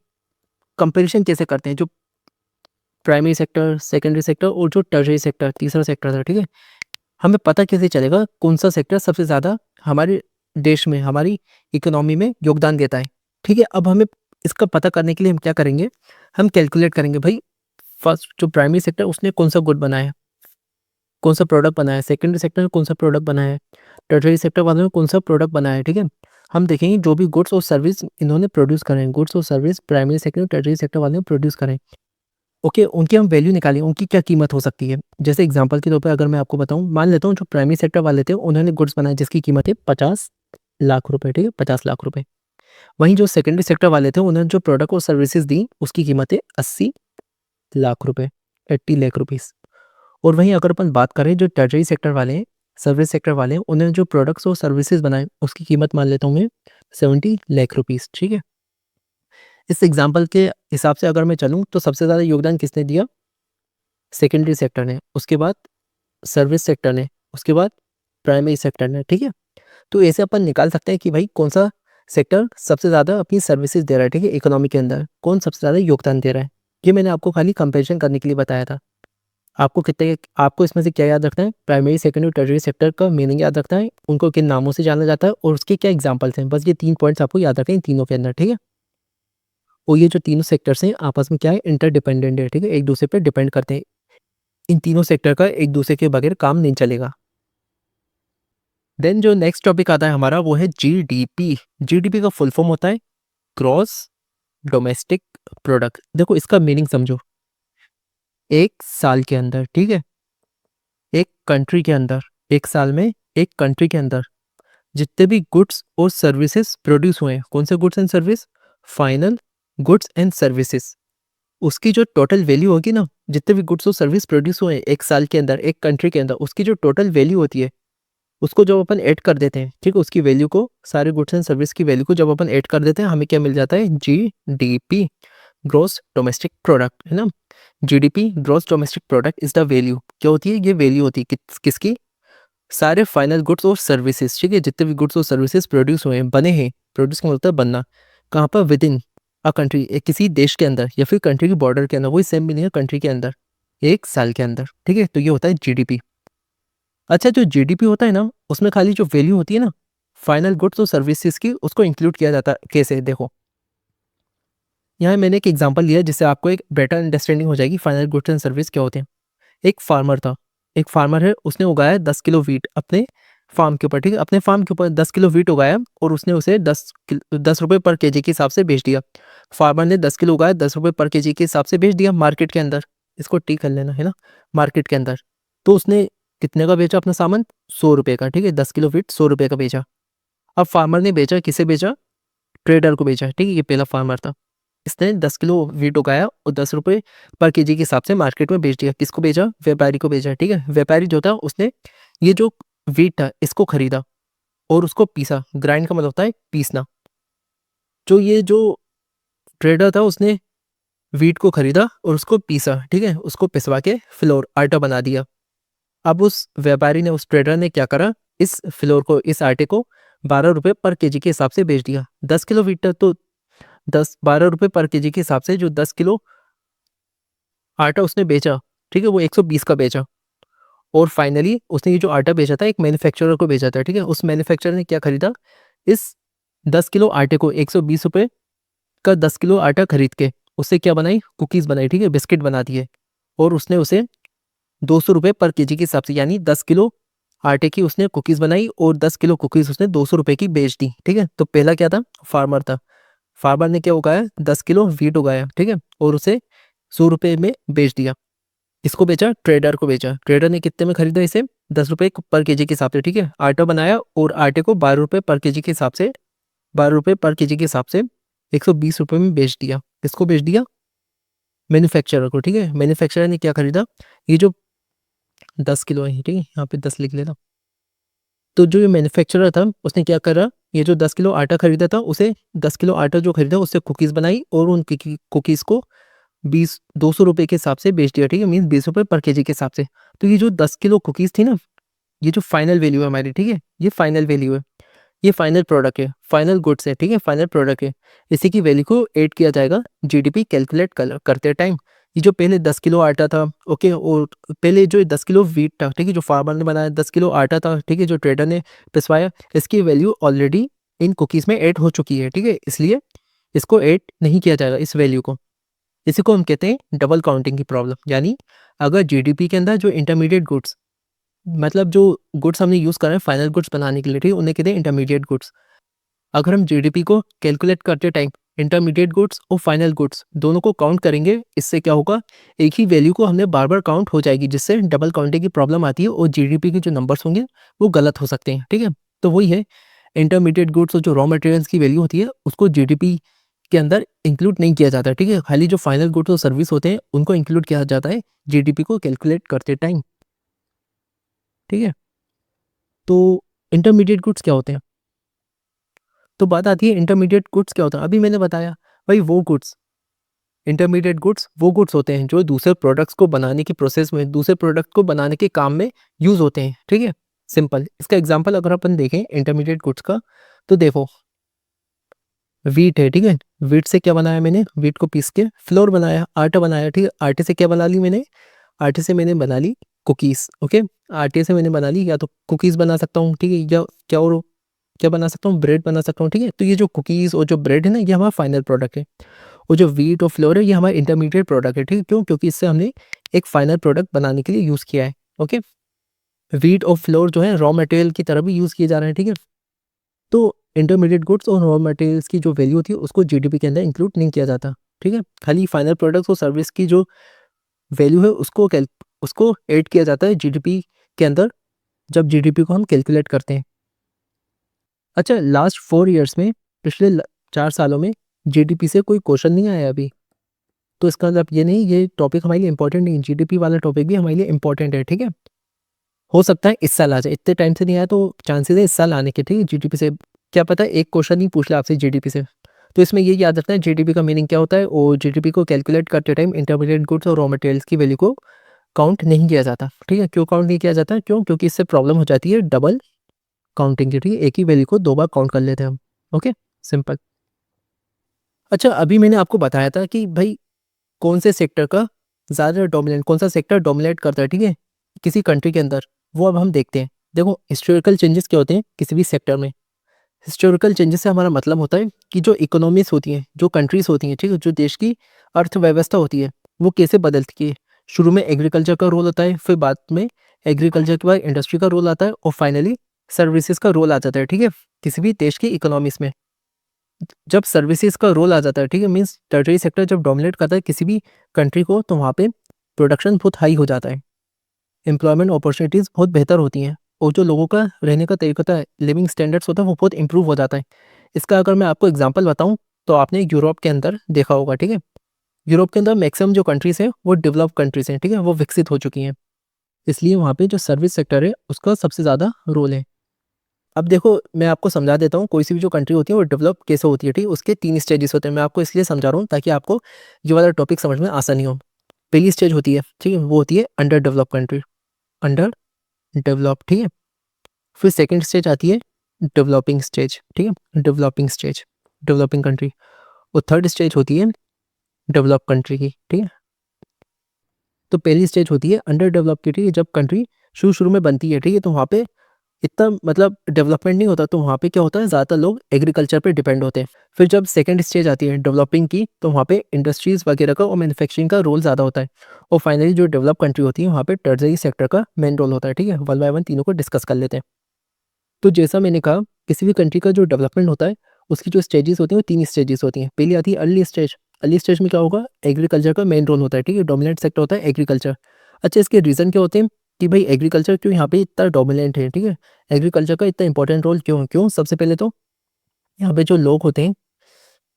कंपेरिजन कैसे करते हैं, जो प्राइमरी सेक्टर, सेकेंडरी सेक्टर और जो टर्शरी सेक्टर, तीसरा सेक्टर था, ठीक है, हमें पता कैसे चलेगा कौन सा सेक्टर सबसे ज़्यादा हमारे देश में, हमारी इकोनॉमी में योगदान देता है, ठीक है। अब हमें इसका पता करने के लिए हम क्या करेंगे, हम कैलकुलेट करेंगे भाई, फर्स्ट जो प्राइमरी सेक्टर उसने कौन सा गुड बनाया, कौन सा प्रोडक्ट बनाया, सेकेंडरी सेक्टर ने कौन सा प्रोडक्ट बनाया है, टर्शरी सेक्टर वालों ने कौन सा प्रोडक्ट बनाया है, ठीक है। हम देखेंगे जो भी गुड्स और सर्विस इन्होंने प्रोड्यूस करें, गुड्स और service primary sector, tertiary sector वालों ने प्रोड्यूस करें, ओके, उनकी हम वैल्यू निकालें, उनकी क्या कीमत हो सकती है। जैसे एग्जांपल के तौर पे अगर मैं आपको बताऊँ, मान लेता हूँ जो प्राइमरी सेक्टर वाले थे उन्होंने गुड्स बनाए जिसकी कीमत है 50 लाख रुपए, ठीक है, 50 लाख रुपए। वहीं जो सेकेंडरी सेक्टर वाले थे उन्होंने जो प्रोडक्ट और सर्विसेज दी उसकी कीमत है 80 लाख रुपए, 80 लाख रुपीस। और वहीं अगर अपन बात करें जो टर्शरी सेक्टर वाले हैं, सर्विस सेक्टर वाले हैं, उन्होंने जो प्रोडक्ट्स और सर्विसेज बनाए उसकी कीमत मान लेता हूँ मैं 70 लाख रुपीस, ठीक है। इस एग्जाम्पल के हिसाब से अगर मैं चलूँ तो सबसे ज़्यादा योगदान किसने दिया? सेकेंडरी सेक्टर ने, उसके बाद सर्विस सेक्टर ने, उसके बाद प्राइमरी सेक्टर ने, ठीक है। तो ऐसे अपन निकाल सकते हैं कि भाई कौन सा सेक्टर सबसे ज़्यादा अपनी सर्विसेज दे रहा है, ठीक है, इकोनॉमी के अंदर कौन सबसे ज़्यादा योगदान दे रहा है। ये मैंने आपको खाली कंपेरिजन करने के लिए बताया था। आपको इसमें से क्या याद रखना है? प्राइमरी, सेकेंडरी, टर्शरी सेक्टर का मीनिंग याद रखना है, उनको किन नामों से जाना जाता है और उसके क्या एग्जाम्पल्स हैं। बस ये 3 पॉइंट्स आपको याद रखने हैं इन तीनों के अंदर, ठीक है। और ये जो तीनों सेक्टर्स हैं आपस में क्या है? इंटरडिपेंडेंट है, ठीक है, एक दूसरे पे डिपेंड करते हैं। इन तीनों सेक्टर का एक दूसरे के बगैर काम नहीं चलेगा। देन जो नेक्स्ट टॉपिक आता है हमारा वो है जीडीपी। जीडीपी का फुल फॉर्म होता है ग्रॉस डोमेस्टिक प्रोडक्ट। देखो इसका मीनिंग समझो, एक साल के अंदर, ठीक है, एक कंट्री के अंदर, एक साल में एक कंट्री के अंदर जितने भी गुड्स और सर्विसेज प्रोड्यूस हुए हैं, कौन से goods and service? Final goods and services, उसकी जो टोटल वैल्यू होगी ना, जितने भी गुड्स और सर्विस प्रोड्यूस हुए हैं एक साल के अंदर एक कंट्री के अंदर, उसकी जो टोटल वैल्यू होती है उसको जब अपन ऐड कर देते हैं, ठीक है, उसकी वैल्यू को, सारे गुड्स एंड सर्विस की वैल्यू को जब अपन ऐड कर देते हैं हमें क्या मिल जाता है? जीडीपी, ग्रॉस डोमेस्टिक प्रोडक्ट, है ना। GDP, gross domestic product is the value. क्या होती है? ये वैल्यू होती है किसकी? सारे फाइनल गुड्स और सर्विसेज, ठीक है, जितने भी गुड्स और सर्विसेज प्रोड्यूस हुए हैं, बने हैं, प्रोड्यूस का मतलब बनना, कहाँ पर? विद इन अ कंट्री, एक किसी देश के अंदर या फिर कंट्री की बॉर्डर के अंदर, वही सेम मीनिंग है कंट्री के अंदर, एक साल के अंदर, ठीक है। तो ये होता है जीडीपी। अच्छा, जो जीडीपी होता है ना उसमें खाली जो वैल्यू होती है ना फाइनल गुड्स और सर्विसेज की, उसको इंक्लूड किया जाता है। कैसे? देखो, यहाँ मैंने एक एग्जांपल लिया जिससे आपको एक बेटर अंडरस्टैंडिंग हो जाएगी फाइनल गुड्स एंड सर्विस क्या होते हैं। एक फार्मर था, एक फार्मर है, उसने उगाया 10 किलो वीट अपने फार्म के ऊपर, ठीक है, अपने फार्म के ऊपर 10 किलो वीट उगाया और उसने उसे 10 रुपये पर केजी के हिसाब से बेच दिया। फार्मर ने 10 किलो उगाया, 10 रुपये पर केजी के हिसाब से बेच दिया मार्केट के अंदर। इसको टी कर लेना है ना, मार्केट के अंदर। तो उसने कितने का बेचा अपना सामान? 100 रुपये का, ठीक है, 10 किलो वीट 100 रुपये का बेचा। अब फार्मर ने बेचा, किसे बेचा? ट्रेडर को बेचा, ठीक है, ये पहला फार्मर था। इसने 10 किलो वीट उगाया और 10 रुपये पर केजी के हिसाब से मार्केट में बेच दिया। किसको बेचा? व्यापारी को बेचा, ठीक है। व्यापारी जो था उसने ये जो वीट था इसको खरीदा और उसको पीसा। ग्राइंड का मतलब होता है पीसना। ये जो ट्रेडर था उसने वीट को खरीदा और उसको पीसा, ठीक है, उसको पिसवा के फ्लोर आटा बना दिया। अब उस व्यापारी ने, उस ट्रेडर ने क्या करा? इस फ्लोर को, इस आटे को 12 रुपये पर केजी के हिसाब से बेच दिया। 10 किलो वीट था तो 12 रुपये पर केजी के हिसाब से जो 10 किलो आटा उसने बेचा, ठीक है, वो 120 का बेचा। और फाइनली उसने ये जो आटा बेचा था एक मैन्युफैक्चरर को बेचा था, ठीक है। उस मैन्युफैक्चरर ने क्या खरीदा? इस 10 किलो आटे को 120 रुपये का 10 किलो आटा खरीद के उससे क्या बनाई? कुकीज़ बनाई, ठीक है, बिस्किट बना दिए। और उसने उसे 200 रुपये पर केजी के हिसाब से, यानी 10 किलो आटे की उसने कुकीज़ बनाई और 10 किलो कुकीज़ उसने 200 रुपये की बेच दी, ठीक है। तो पहला क्या था? फार्मर था। फार्मर ने क्या उगाया? 10 किलो वीट उगाया, ठीक है, और उसे 100 रुपये में बेच दिया। इसको बेचा? ट्रेडर को बेचा। ट्रेडर ने कितने में खरीदा इसे? 10 रुपये पर केजी के हिसाब से, ठीक है। आटा बनाया और आटे को 12 रुपये पर केजी के हिसाब से, 12 रुपये पर केजी के हिसाब से 120 रुपये में बेच दिया। किसको बेच दिया? मैन्युफैक्चरर को, ठीक है। मैन्युफैक्चरर ने क्या खरीदा? ये जो 10 किलो है, ठीक है, यहाँ पे 10 लिख लेना। तो जो ये मैन्युफैक्चरर था उसने क्या करा? ये जो 10 किलो आटा खरीदा था उसे, 10 किलो आटा जो खरीदा उससे कुकीज़ बनाई और उन कुकीज़ को 200 रुपये के हिसाब से बेच दिया, ठीक है, मीन्स 20 रुपये पर केजी के हिसाब से। तो ये जो 10 किलो कुकीज़ थी ना, ये जो फाइनल वैल्यू है हमारी, ठीक है, ये फाइनल वैल्यू है, ये फाइनल प्रोडक्ट है, फाइनल गुड्स है, ठीक है, फाइनल प्रोडक्ट है। इसी की वैल्यू को ऐड किया जाएगा जीडीपी कैलकुलेट करते टाइम। ये जो पहले 10 किलो आटा था, ओके, और पहले जो 10 किलो वीट था, ठीक है, जो फार्मर ने बनाया, 10 किलो आटा था, ठीक है, जो ट्रेडर ने पिसवाया, इसकी वैल्यू ऑलरेडी इन कुकीज़ में ऐड हो चुकी है, ठीक है, इसलिए इसको ऐड नहीं किया जाएगा इस वैल्यू को। इसी को हम कहते हैं डबल काउंटिंग की प्रॉब्लम। यानी अगर जीडीपी के अंदर जो इंटरमीडिएट गुड्स, मतलब जो गुड्स हमने यूज़ कर रहे हैं फाइनल गुड्स बनाने के लिए, ठीक है, उन्हें कहते हैं इंटरमीडिएट गुड्स। अगर हम जीडीपी को कैलकुलेट करते टाइम इंटरमीडिएट गुड्स और फाइनल गुड्स दोनों को काउंट करेंगे, इससे क्या होगा, एक ही वैल्यू को हमने बार बार काउंट हो जाएगी, जिससे डबल काउंटिंग की प्रॉब्लम आती है और जीडीपी के जो नंबर्स होंगे वो गलत हो सकते हैं। ठीक है, तो वही है, इंटरमीडिएट गुड्स और जो रॉ मटेरियल्स की वैल्यू होती है उसको जीडीपी के अंदर इंक्लूड नहीं किया जाता है। ठीक है, खाली जो फाइनल गुड्स और सर्विस होते हैं उनको इंक्लूड किया जाता है जीडीपी को कैलकुलेट करते टाइम। ठीक है, तो इंटरमीडिएट गुड्स क्या होते हैं? तो बात आती है इंटरमीडिएट गुड्स क्या होता है। अभी मैंने बताया भाई, वो गुड्स, इंटरमीडिएट गुड्स वो गुड्स होते हैं जो दूसरे प्रोडक्ट्स को बनाने की प्रोसेस में, दूसरे प्रोडक्ट को बनाने के काम में यूज होते हैं। ठीक है, सिंपल। इसका एग्जांपल अगर अपन देखें इंटरमीडिएट गुड्स का, तो देखो वीट है। ठीक है, वीट से क्या बनाया मैंने, वीट को पीस के फ्लोर बनाया, आटा बनाया। ठीक है, आटे से क्या बना ली मैंने, आटे से मैंने बना ली कुकीज़। ओके, आटे से मैंने बना ली, या तो कुकीज़ बना सकता हूँ। ठीक है, या क्या और क्या बना सकता हूँ, ब्रेड बना सकता हूँ। ठीक है, तो ये जो कुकीज़ और जो ब्रेड है ना, ये हमारा फाइनल प्रोडक्ट है। और जो वीट और फ्लोर है, ये हमारा इंटरमीडिएट प्रोडक्ट है। ठीक है, क्यों? क्योंकि इससे हमने एक फाइनल प्रोडक्ट बनाने के लिए यूज़ किया है। ओके, वीट और फ्लोर जो है रॉ मटेरियल की तरह भी यूज़ किए जा रहे हैं। ठीक है, तो इंटरमीडिएट गुड्स और रॉ मटेरियल्स की जो वैल्यू होती है उसको जीडीपी के अंदर इंक्लूड नहीं किया जाता। ठीक है, खाली फाइनल प्रोडक्ट्स और सर्विस की जो वैल्यू है उसको ऐड किया जाता है जीडीपी के अंदर, जब जीडीपी को हम कैलकुलेट करते हैं। अच्छा, लास्ट 4 ईयर्स में, पिछले 4 सालों में जीडीपी से कोई क्वेश्चन नहीं आया अभी, तो इसका मतलब ये नहीं, ये टॉपिक हमारे लिए इंपॉर्टेंट नहीं, जीडीपी वाला टॉपिक भी हमारे लिए इंपॉर्टेंट है। ठीक है, हो सकता है इस साल आ जाए, इतने टाइम से नहीं आया तो चांसेस है इस साल आने के। ठीक है, जीडीपी से क्या पता एक क्वेश्चन ही पूछ ले आपसे जीडीपी से। तो इसमें ये याद रखना है जीडीपी का मीनिंग क्या होता है, और जीडीपी को कैलकुलेट करते टाइम इंटरमीडिएट गुड्स और रॉ मटेरियल्स की वैल्यू को काउंट नहीं किया जाता। ठीक है, क्यों काउंट नहीं किया जाता, क्यों? क्योंकि इससे प्रॉब्लम हो जाती है डबल काउंटिंग की। ठीक है, एक ही वैल्यू को 2 बार काउंट कर लेते हैं हम। Okay, simple. अच्छा, अभी मैंने आपको बताया था कि भाई कौन से सेक्टर का ज़्यादा डोमिनेंट, कौन सा सेक्टर डोमिनेट करता है, ठीक है, किसी कंट्री के अंदर, वो अब हम देखते हैं। देखो हिस्टोरिकल चेंजेस क्या होते हैं किसी भी सेक्टर में। हिस्टोरिकल चेंजेस से हमारा मतलब होता है कि जो इकोनॉमीज होती हैं, जो कंट्रीज होती हैं, ठीक है, जो देश की अर्थव्यवस्था होती है, वो कैसे बदलती है। शुरू में एग्रीकल्चर का रोल होता है, फिर बाद में एग्रीकल्चर के बाद इंडस्ट्री का रोल आता है, और फाइनली सर्विसेज का रोल आ जाता है। ठीक है, किसी भी देश की इकोनॉमीज में जब सर्विसेज का रोल आ जाता है, ठीक है, मीन्स टर्टियरी सेक्टर जब डोमिनेट करता है किसी भी कंट्री को, तो वहाँ पे प्रोडक्शन बहुत हाई हो जाता है, एम्प्लॉयमेंट अपॉर्चुनिटीज़ बहुत बेहतर होती हैं, और जो लोगों का रहने का तरीका होता है, लिविंग स्टैंडर्ड्स होता है, वो बहुत इंप्रूव हो जाता है। इसका अगर मैं आपको एग्जांपल बताऊं, तो आपने यूरोप के अंदर देखा होगा। ठीक है, यूरोप के अंदर मैक्सिमम जो कंट्रीज़ हैं वो डेवलप कंट्रीज़ हैं। ठीक है, वो विकसित हो चुकी हैं, इसलिए वहाँ पे जो सर्विस सेक्टर है उसका सबसे ज़्यादा रोल है। अब देखो मैं आपको समझा देता हूँ, कोई सी भी जो कंट्री होती है वो डेवलप कैसे होती है। ठीक है, उसके 3 स्टेजेस होते हैं। मैं आपको इसलिए समझा रहा हूँ ताकि आपको ये वाला टॉपिक समझ में आसानी हो। पहली स्टेज होती है, ठीक है, वो होती है under develop country, under develop. ठीक है, फिर सेकंड स्टेज आती है डेवलपिंग स्टेज। ठीक है, डेवलपिंग स्टेज, डेवलपिंग कंट्री। और थर्ड स्टेज होती है डेवलप कंट्री की। ठीक है, तो पहली स्टेज होती है अंडर डेवलप की। ठीक है, जब कंट्री शुरू शुरू में बनती है, ठीक है, तो वहाँ पे इतना मतलब डेवलपमेंट नहीं होता, तो वहाँ पे क्या होता है, ज़्यादातर लोग एग्रीकल्चर पे डिपेंड होते हैं। फिर जब सेकंड स्टेज आती है डेवलपिंग की, तो वहाँ पे इंडस्ट्रीज़ वगैरह का और मैन्युफैक्चरिंग का रोल ज़्यादा होता है। और फाइनली जो डेवलप कंट्री होती है वहाँ पे टर्शरी सेक्टर का मेन रोल होता है। ठीक है, वन बाय वन तीनों को डिस्कस कर लेते हैं। तो जैसा मैंने कहा, किसी भी कंट्री का जो डेवलपमेंट होता है उसकी जो स्टेजेस होती हैं वो 3 स्टेजेस होती हैं। पहली आती है अर्ली स्टेज। अर्ली स्टेज में क्या होगा, एग्रीकल्चर का मेन रोल होता है। ठीक है, डोमिनेंट सेक्टर होता है एग्रीकल्चर। अच्छा, इसके रीज़न क्या होते हैं कि भाई एग्रीकल्चर क्यों यहाँ पे इतना डोमिनेंट है। ठीक है, एग्रीकल्चर का इतना इंपॉर्टेंट रोल क्यों? सबसे पहले तो यहाँ पे जो लोग होते हैं,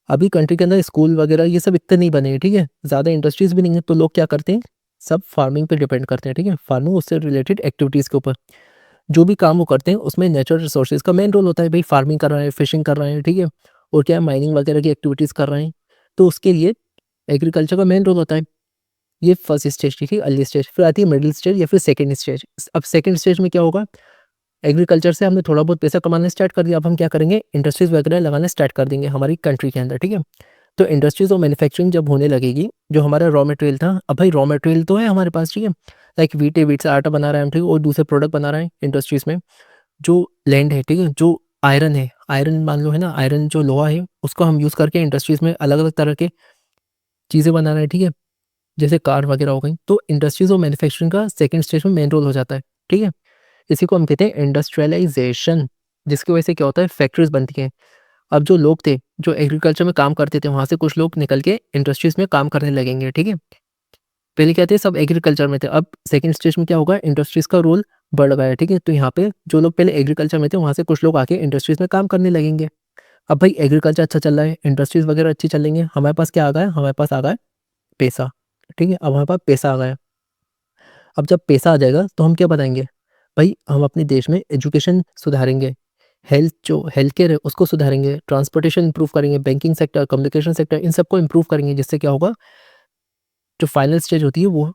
अभी कंट्री के अंदर स्कूल वगैरह ये सब इतने नहीं बने हैं। ठीक है, ज़्यादा इंडस्ट्रीज़ भी नहीं है, तो लोग क्या करते हैं, सब फार्मिंग पे डिपेंड करते हैं। ठीक है, फार्मिंग उससे रिलेटेड एक्टिविटीज़ के ऊपर जो भी काम वो करते हैं उसमें नेचुरल रिसोर्सेज का मेन रोल होता है। भाई फार्मिंग कर रहे हैं, फिशिंग कर रहे हैं, ठीक है, और क्या माइनिंग वगैरह की एक्टिविटीज़ कर रहे हैं, तो उसके लिए एग्रीकल्चर का मेन रोल होता है। ये फर्स्ट स्टेज, ठीक है, अर्ली स्टेज। फिर आती है मिडिल स्टेज या फिर सेकंड स्टेज। अब सेकंड स्टेज में क्या होगा, एग्रीकल्चर से हमने थोड़ा बहुत पैसा कमाना स्टार्ट कर दिया, अब हम क्या करेंगे, इंडस्ट्रीज़ वगैरह लगाना स्टार्ट कर देंगे हमारी कंट्री के अंदर। ठीक है, तो इंडस्ट्रीज़ और मैन्युफैक्चरिंग जब होने लगेगी, जो हमारा रॉ मटेरियल था, अब भाई रॉ मटेरियल तो है हमारे पास, ठीक है, लाइक वीट है, वीट से आटा बना रहे हैं हम, ठीक है, और दूसरे प्रोडक्ट बना रहे हैं इंडस्ट्रीज़ में। जो लैंड है, ठीक है, जो आयरन है, आयरन मान लो है ना, आयरन जो लोहा है उसको हम यूज़ करके इंडस्ट्रीज़ में अलग अलग तरह के चीज़ें बना रहे हैं। ठीक है, जैसे कार वगैरह हो गई, तो इंडस्ट्रीज़ और मैन्युफैक्चरिंग का सेकंड स्टेज में मेन रोल हो जाता है। ठीक है, इसी को हम कहते हैं इंडस्ट्रियलाइजेशन, जिसकी वजह से क्या होता है, फैक्ट्रीज बनती हैं। अब जो लोग थे जो एग्रीकल्चर में काम करते थे वहाँ से कुछ लोग निकल के इंडस्ट्रीज़ में काम करने लगेंगे, ठीक है? पहले क्या थे, सब एग्रीकल्चर में थे, अब सेकंड स्टेज में क्या होगा, इंडस्ट्रीज़ का रोल बढ़ गया है, ठीक है? तो यहाँ पे जो लोग पहले एग्रीकल्चर में थे वहाँ से कुछ लोग आके इंडस्ट्रीज़ में काम करने लगेंगे। अब भाई एग्रीकल्चर अच्छा चल रहा है, इंडस्ट्रीज़ वगैरह अच्छी चलेंगे, हमारे पास क्या आ गया है, हमारे पास आ गया है पैसा, ठीक है? अब हमारे पास पैसा आ गया। अब जब पैसा आ जाएगा तो हम क्या बनाएँगे? भाई हम अपने देश में एजुकेशन सुधारेंगे, हेल्थ केयर है उसको सुधारेंगे, ट्रांसपोर्टेशन इंप्रूव करेंगे, banking sector, communication sector in सबको इंप्रूव करेंगे, जिससे क्या होगा, जो फाइनल स्टेज होती है वो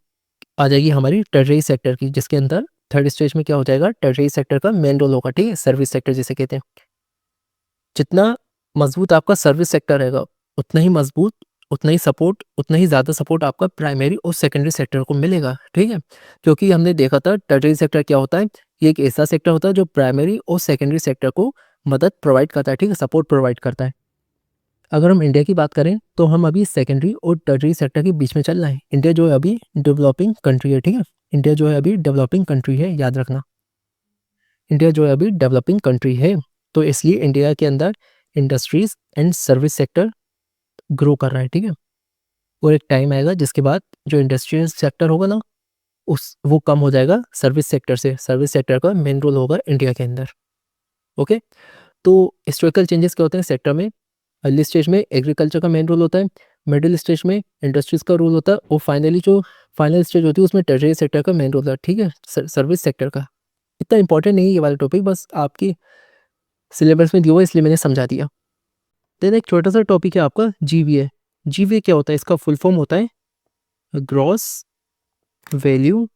आ जाएगी हमारी टेररिरी सेक्टर की, जिसके अंदर थर्ड स्टेज में क्या हो जाएगा, टेररिरी सेक्टर का मेन रोल होगा, ठीक है? सर्विस सेक्टर जिसे कहते हैं। जितना मजबूत आपका सर्विस सेक्टर रहेगा, उतना ही मजबूत, उतना ही सपोर्ट, उतना ही ज़्यादा सपोर्ट आपका प्राइमरी और सेकेंडरी सेक्टर को मिलेगा, ठीक है? क्योंकि हमने देखा था टेररिरी सेक्टर क्या होता है, ये एक ऐसा सेक्टर होता है जो प्राइमरी और सेकेंडरी सेक्टर को मदद प्रोवाइड करता है, ठीक है? सपोर्ट प्रोवाइड करता है। अगर हम इंडिया की बात करें तो हम अभी सेकेंडरी और टर्टरी सेक्टर के बीच में चल रहे हैं। इंडिया जो है अभी डेवलपिंग कंट्री है, ठीक है? इंडिया जो है अभी डेवलपिंग कंट्री है, याद रखना। इंडिया जो है अभी डेवलपिंग कंट्री है, तो इसलिए इंडिया के अंदर industries and service sector grow कर रहा है, ठीक है? और एक टाइम आएगा जिसके बाद जो इंडस्ट्रियल सेक्टर होगा ना, उस वो कम हो जाएगा सर्विस सेक्टर से। सर्विस सेक्टर का मेन रोल होगा इंडिया के अंदर। ओके, तो हिस्टोरिकल चेंजेस क्या होते हैं सेक्टर में? अर्ली स्टेज में एग्रीकल्चर का मेन रोल होता है, मिडिल स्टेज में इंडस्ट्रीज का रोल होता है, और फाइनली जो फाइनल स्टेज होती है उसमें टेररिरी सेक्टर का मेन रोल होता है, ठीक है? सर्विस सेक्टर का। इतना इंपॉर्टेंट नहीं है ये वाला टॉपिक, बस आपकी सिलेबस में दिया हुआ है, इसलिए मैंने समझा दिया। देन एक छोटा सा टॉपिक है आपका जीवीए। जीवीए क्या होता है? इसका फुल फॉर्म होता है gross value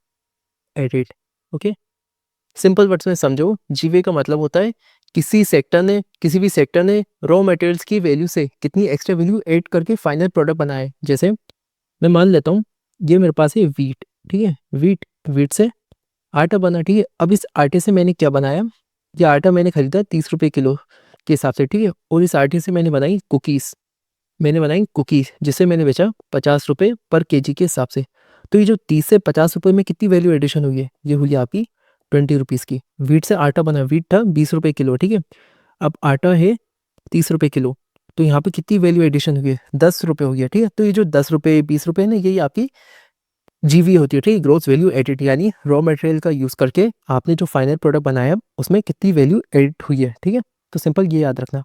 added. Okay, simple words में समझो, जीवीए का मतलब होता है किसी भी सेक्टर ने रॉ मटेरियल्स की वैल्यू से कितनी एक्स्ट्रा वैल्यू ऐड करके फाइनल प्रोडक्ट बनाया है। जैसे मैं मान लेता हूँ ये मेरे पास है वीट, ठीक है? वीट से आटा बना, ठीक है? अब इस आटे से मैंने क्या बनाया, ये आटा मैंने खरीदा 30 रुपये किलो के हिसाब से, ठीक है? और इस आटे से मैंने बनाई कुकीज़ जिसे मैंने बेचा 50 रुपये पर केजी के हिसाब से। तो ये जो 30 से 50 रुपये में कितनी वैल्यू एडिशन हुई है, ये हुई आपकी 20 रुपीज़ की। वीट से आटा बना, वीट था 20 रुपये किलो, ठीक है? अब आटा है 30 रुपये किलो, तो यहाँ पे कितनी वैल्यू एडिशन हुई है, 10 रुपये हो गया, ठीक है? तो ये जो 10 रुपये 20 रुपये है ना, यही आपकी जीवी होती है, ठीक है? ग्रोथ वैल्यू एडिड, यानी रॉ मटेरियल का यूज़ करके आपने जो फाइनल प्रोडक्ट बनाया उसमें कितनी वैल्यू एडिट हुई है, ठीक है? तो सिंपल ये याद रखना।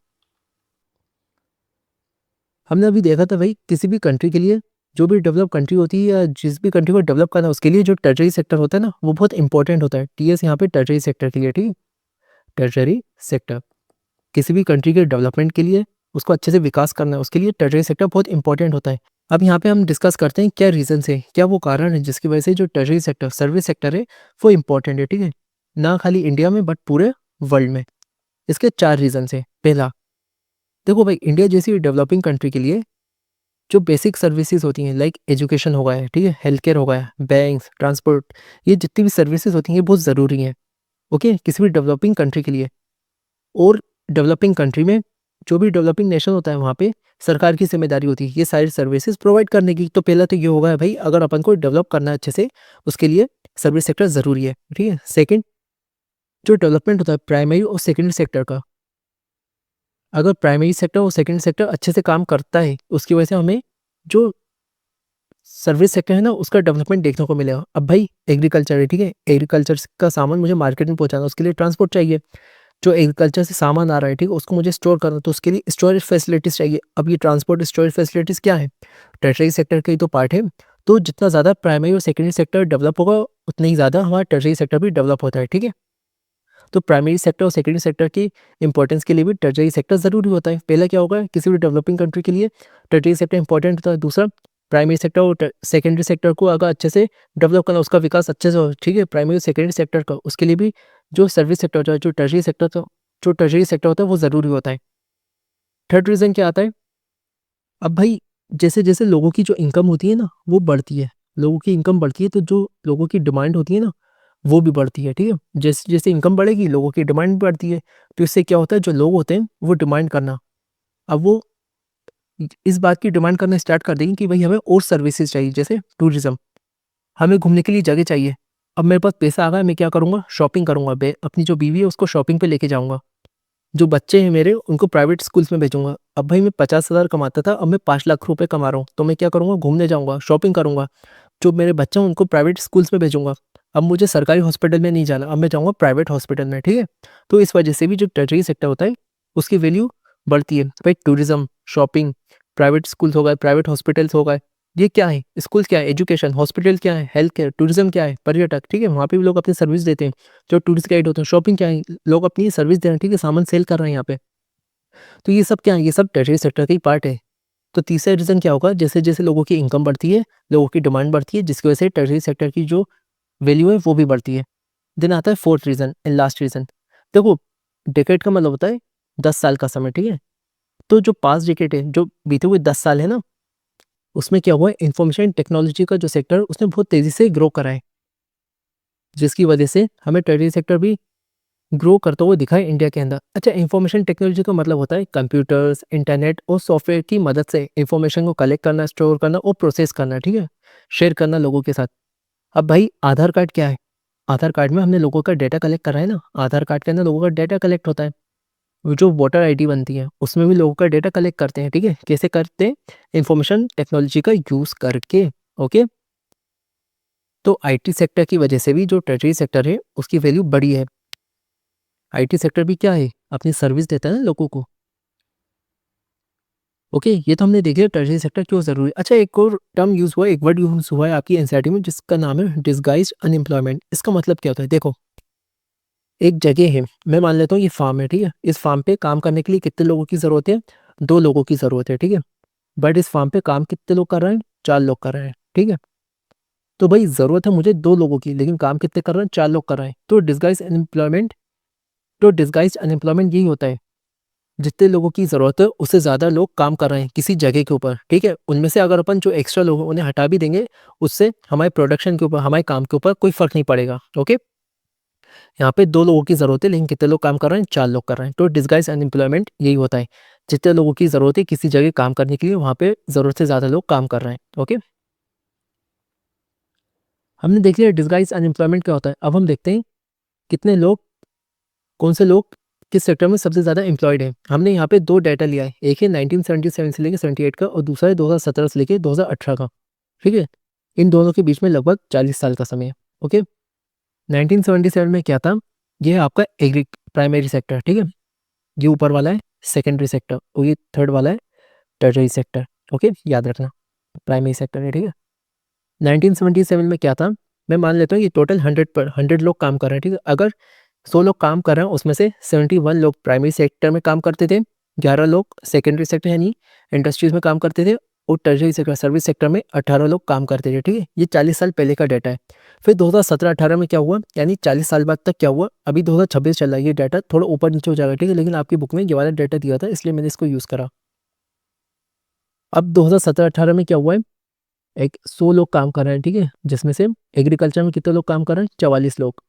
हमने अभी देखा था भाई, किसी भी कंट्री के लिए, जो भी डेवलप कंट्री होती है या जिस भी कंट्री को डेवलप करना है उसके लिए जो टर्शरी सेक्टर होता है ना, वो बहुत इंपॉर्टेंट होता है। टीएस यहाँ पे टर्शरी सेक्टर के लिए, ठीक है? टर्शरी सेक्टर किसी भी कंट्री के डेवलपमेंट के लिए, उसको अच्छे से विकास करना है, उसके लिए टर्शरी सेक्टर बहुत इंपॉर्टेंट होता है। अब यहाँ पे हम डिस्कस करते हैं क्या रीज़न है, क्या वो कारण है जिसकी वजह से जो टर्शरी सेक्टर सर्विस सेक्टर है वो इंपॉर्टेंट है, ठीक है? ना खाली इंडिया में बट पूरे वर्ल्ड में। इसके 4 रीजन है। पहला, देखो भाई, इंडिया जैसी डेवलपिंग कंट्री के लिए जो बेसिक सर्विसेज होती हैं, लाइक एजुकेशन हो गया, ठीक है? हेल्थ केयर हो गया, बैंक्स, ट्रांसपोर्ट, ये जितनी भी सर्विसेज होती हैं ये बहुत ज़रूरी हैं, ओके, किसी भी डेवलपिंग कंट्री के लिए। और डेवलपिंग कंट्री में जो भी डेवलपिंग नेशन होता है वहाँ पे सरकार की जिम्मेदारी होती है ये सारी सर्विसेज प्रोवाइड करने की। तो पहला तो ये होगा भाई, अगर अपन को डेवलप करना है अच्छे से, उसके लिए सर्विस सेक्टर ज़रूरी है, ठीक है? सेकेंड, जो डेवलपमेंट होता है प्राइमरी और सेकेंडरी सेक्टर का, अगर प्राइमरी सेक्टर और सेकेंडरी सेक्टर अच्छे से काम करता है, उसकी वजह से हमें जो सर्विस सेक्टर है ना उसका डेवलपमेंट देखने को मिलेगा। अब भाई एग्रीकल्चर है, ठीक है? एग्रीकल्चर का सामान मुझे मार्केट में पहुंचाना, उसके लिए ट्रांसपोर्ट चाहिए। जो एग्रीकल्चर से सामान आ रहा है, ठीक है, उसको मुझे स्टोर करना, तो उसके लिए स्टोरेज फैसिलिटीज़ चाहिए। अब ये ट्रांसपोर्ट स्टोरेज फैसिलिटीज़ क्या है, टर्शरी सेक्टर का ही तो पार्ट है। तो जितना ज़्यादा प्राइमरी और सेकेंडरी सेक्टर डेवलप होगा, उतना ही ज़्यादा हमारा टर्शरी सेक्टर भी डेवलप होता है, ठीक है? तो प्राइमरी सेक्टर और सेकेंडरी सेक्टर की इंपॉर्टेंस के लिए भी टर्शरी सेक्टर ज़रूरी होता है। पहला क्या होगा, किसी भी डेवलपिंग कंट्री के लिए टर्शरी सेक्टर इंपॉर्टेंट होता है। दूसरा, प्राइमरी सेक्टर और सेकेंडरी सेक्टर को अगर अच्छे से डेवलप करना, उसका विकास अच्छे से हो, ठीक है, प्राइमरी और सेकेंडरी सेक्टर का, उसके लिए भी जो सर्विस सेक्टर होता है, जो टर्शरी सेक्टर होता है वो ज़रूरी होता है। थर्ड रीज़न क्या आता है, अब भाई जैसे जैसे लोगों की जो इनकम होती है ना वो बढ़ती है, लोगों की इनकम बढ़ती है तो जो लोगों की डिमांड होती है ना वो भी बढ़ती है, ठीक है? जैसे जैसे इनकम बढ़ेगी लोगों की डिमांड भी बढ़ती है, तो इससे क्या होता है, जो लोग होते हैं वो डिमांड करना, अब वो इस बात की डिमांड करना स्टार्ट कर देंगे कि भाई हमें और सर्विसेज चाहिए। जैसे टूरिज्म, हमें घूमने के लिए जगह चाहिए। अब मेरे पास पैसा आ गया, मैं क्या करूँगा, शॉपिंग करूँगा, अपनी जो बीवी है उसको शॉपिंग पे लेके जाऊँगा। जो बच्चे हैं मेरे उनको प्राइवेट स्कूल्स में भेजूँगा। अब भाई मैं 50,000 कमाता था, अब मैं 5 लाख रुपए कमा रहा हूँ, तो मैं क्या करूँगा, घूमने जाऊँगा, शॉपिंग करूँगा। जो मेरे बच्चे हैं उनको प्राइवेट स्कूल्स में भेजूँगा। अब मुझे सरकारी हॉस्पिटल में नहीं जाना, अब मैं जाऊँगा प्राइवेट हॉस्पिटल में, ठीक है? तो इस वजह से भी जो टर्टियरी सेक्टर होता है, उसकी वैल्यू बढ़ती है। भाई टूरिज़्म, शॉपिंग, प्राइवेट स्कूल्स हो गए, प्राइवेट हॉस्पिटल्स हो गए, ये क्या है? स्कूल क्या है? एजुकेशन, हॉस्पिटल क्या है? हेल्थ केयर, टूरिज़्म क्या है? पर्यटक, ठीक है? वहाँ पे भी लोग अपनी सर्विस देते हैं। जो टूरिस्ट गाइड होते हैं, शॉपिंग क्या है? लोग अपनी सर्विस दे रहे हैं, ठीक है? सामान सेल कर रहे हैं यहाँ पे। तो ये सब क्या है? ये सब टर्टियरी सेक्टर का ही पार्ट है। तो तीसरा रीज़न क्या होगा? जैसे-जैसे लोगों की इनकम बढ़ती है, लोगों की डिमांड बढ़ती है, जिसकी वजह से टर्टियरी सेक्टर की जो वैल्यू है वो भी बढ़ती है। देन आता है fourth reason and last reason. देखो, डेकेड का मतलब होता है 10 साल का समय, ठीक है? तो जो पास्ट डेकेड है, जो बीते हुए 10 साल है ना, उसमें क्या हुआ है, इन्फॉर्मेशन टेक्नोलॉजी का जो सेक्टर है उसने बहुत तेज़ी से ग्रो करा है, जिसकी वजह से हमें टर्टियरी सेक्टर भी ग्रो करता हुआ दिखा है इंडिया के अंदर। अच्छा, इन्फॉर्मेशन टेक्नोलॉजी का मतलब होता है कंप्यूटर्स, इंटरनेट और सॉफ्टवेयर की मदद से इन्फॉर्मेशन को कलेक्ट करना, स्टोर करना और प्रोसेस करना, ठीक है? शेयर करना लोगों के साथ। अब भाई आधार कार्ड क्या है? आधार कार्ड में हमने लोगों का डेटा कलेक्ट करा है ना, आधार कार्ड के अंदर लोगों का डेटा कलेक्ट होता है। वो जो वोटर आईडी बनती है, उसमें भी लोगों का डेटा कलेक्ट करते हैं, ठीक है? कैसे करते हैं? इन्फॉर्मेशन टेक्नोलॉजी का यूज़ करके, ओके? तो आईटी सेक्टर की वजह से भी जो टर्टियरी सेक्टर है, उसकी वैल्यू बढ़ी है। आईटी सेक्टर भी क्या है? अपनी सर्विस देता है ना लोगों को। ओके, ये तो हमने देख लिया टर्टियरी सेक्टर क्यों ज़रूरी है। अच्छा, एक और टर्म यूज़ हुआ है, एक वर्ड यूज़ हुआ है आपकी एनसीईआरटी में, जिसका नाम है डिसगाइज्ड अनएम्प्लॉयमेंट। इसका मतलब क्या होता है? देखो, एक जगह है, मैं मान लेता हूँ ये फार्म है, ठीक है? इस फार्म पे काम करने के लिए कितने लोगों की ज़रूरत है? 2 लोगों की ज़रूरत है, ठीक है? बट इस फार्म पे काम कितने लोग कर रहे हैं? 4 लोग कर रहे हैं, ठीक है? तो भाई ज़रूरत है मुझे 2 लोगों की, लेकिन काम कितने कर रहे हैं? 4 लोग कर रहे हैं। तो डिसगाइज्ड अनएम्प्लॉयमेंट यही होता है, जितने लोगों की ज़रूरत है उससे ज़्यादा लोग काम कर रहे हैं किसी जगह के ऊपर, ठीक है? उनमें से अगर अपन जो एक्स्ट्रा लोग हैं उन्हें हटा भी देंगे, उससे हमारे प्रोडक्शन के ऊपर, हमारे काम के ऊपर कोई फ़र्क नहीं पड़ेगा, ओके? यहाँ पे 2 लोगों की ज़रूरत है, लेकिन कितने लोग काम कर रहे हैं? 4 लोग कर रहे हैं। तो डिसगाइज्ड अनएम्प्लॉयमेंट यही होता है, जितने लोगों की ज़रूरत है किसी जगह काम करने के लिए, वहाँ पे ज़रूरत से ज़्यादा लोग काम कर रहे हैं, ओके? हमने देख लिया डिसगाइज्ड अनएम्प्लॉयमेंट क्या होता है। अब हम देखते हैं कितने लोग, कौन से लोग किस सेक्टर में सबसे ज़्यादा एम्प्लॉयड हैं। हमने यहाँ पे 2 डाटा लिया है, एक है 1977 से लेके 78 का और दूसरा है 2017 से लेके 2018 का, ठीक है? इन दोनों के बीच में लगभग 40 साल का समय है, ओके? 1977 में क्या था? ये है आपका प्राइमरी सेक्टर, ठीक है? ये ऊपर वाला है सेकेंडरी सेक्टर और ये थर्ड वाला है टर्टियरी सेक्टर, ओके? याद रखना, प्राइमरी सेक्टर है, ठीक है? 1977 में क्या था? मैं मान लेता हूँ ये टोटल 100 लोग काम कर रहे हैं, ठीक है? अगर 100 लोग काम कर रहे हैं, उसमें से 71 लोग प्राइमरी सेक्टर में काम करते थे, 11 लोग सेकेंडरी सेक्टर यानी इंडस्ट्रीज़ में काम करते थे और टर्शियरी सेक्टर सर्विस सेक्टर में 18 लोग काम करते थे, ठीक है? ये 40 साल पहले का डाटा है। फिर 2017-18 में क्या हुआ? यानी 40 साल बाद तक क्या हुआ? अभी 2026 चल रहा है, ये डाटा थोड़ा ऊपर-नीचे हो जाएगा, ठीक है? लेकिन आपकी बुक में ये वाला डाटा दिया था, इसलिए मैंने इसको यूज़ करा। अब 2017-18 में क्या हुआ है? एक 100 लोग काम कर रहे हैं, ठीक है? जिसमें से एग्रीकल्चर में कितने लोग काम कर रहे हैं? 44 लोग।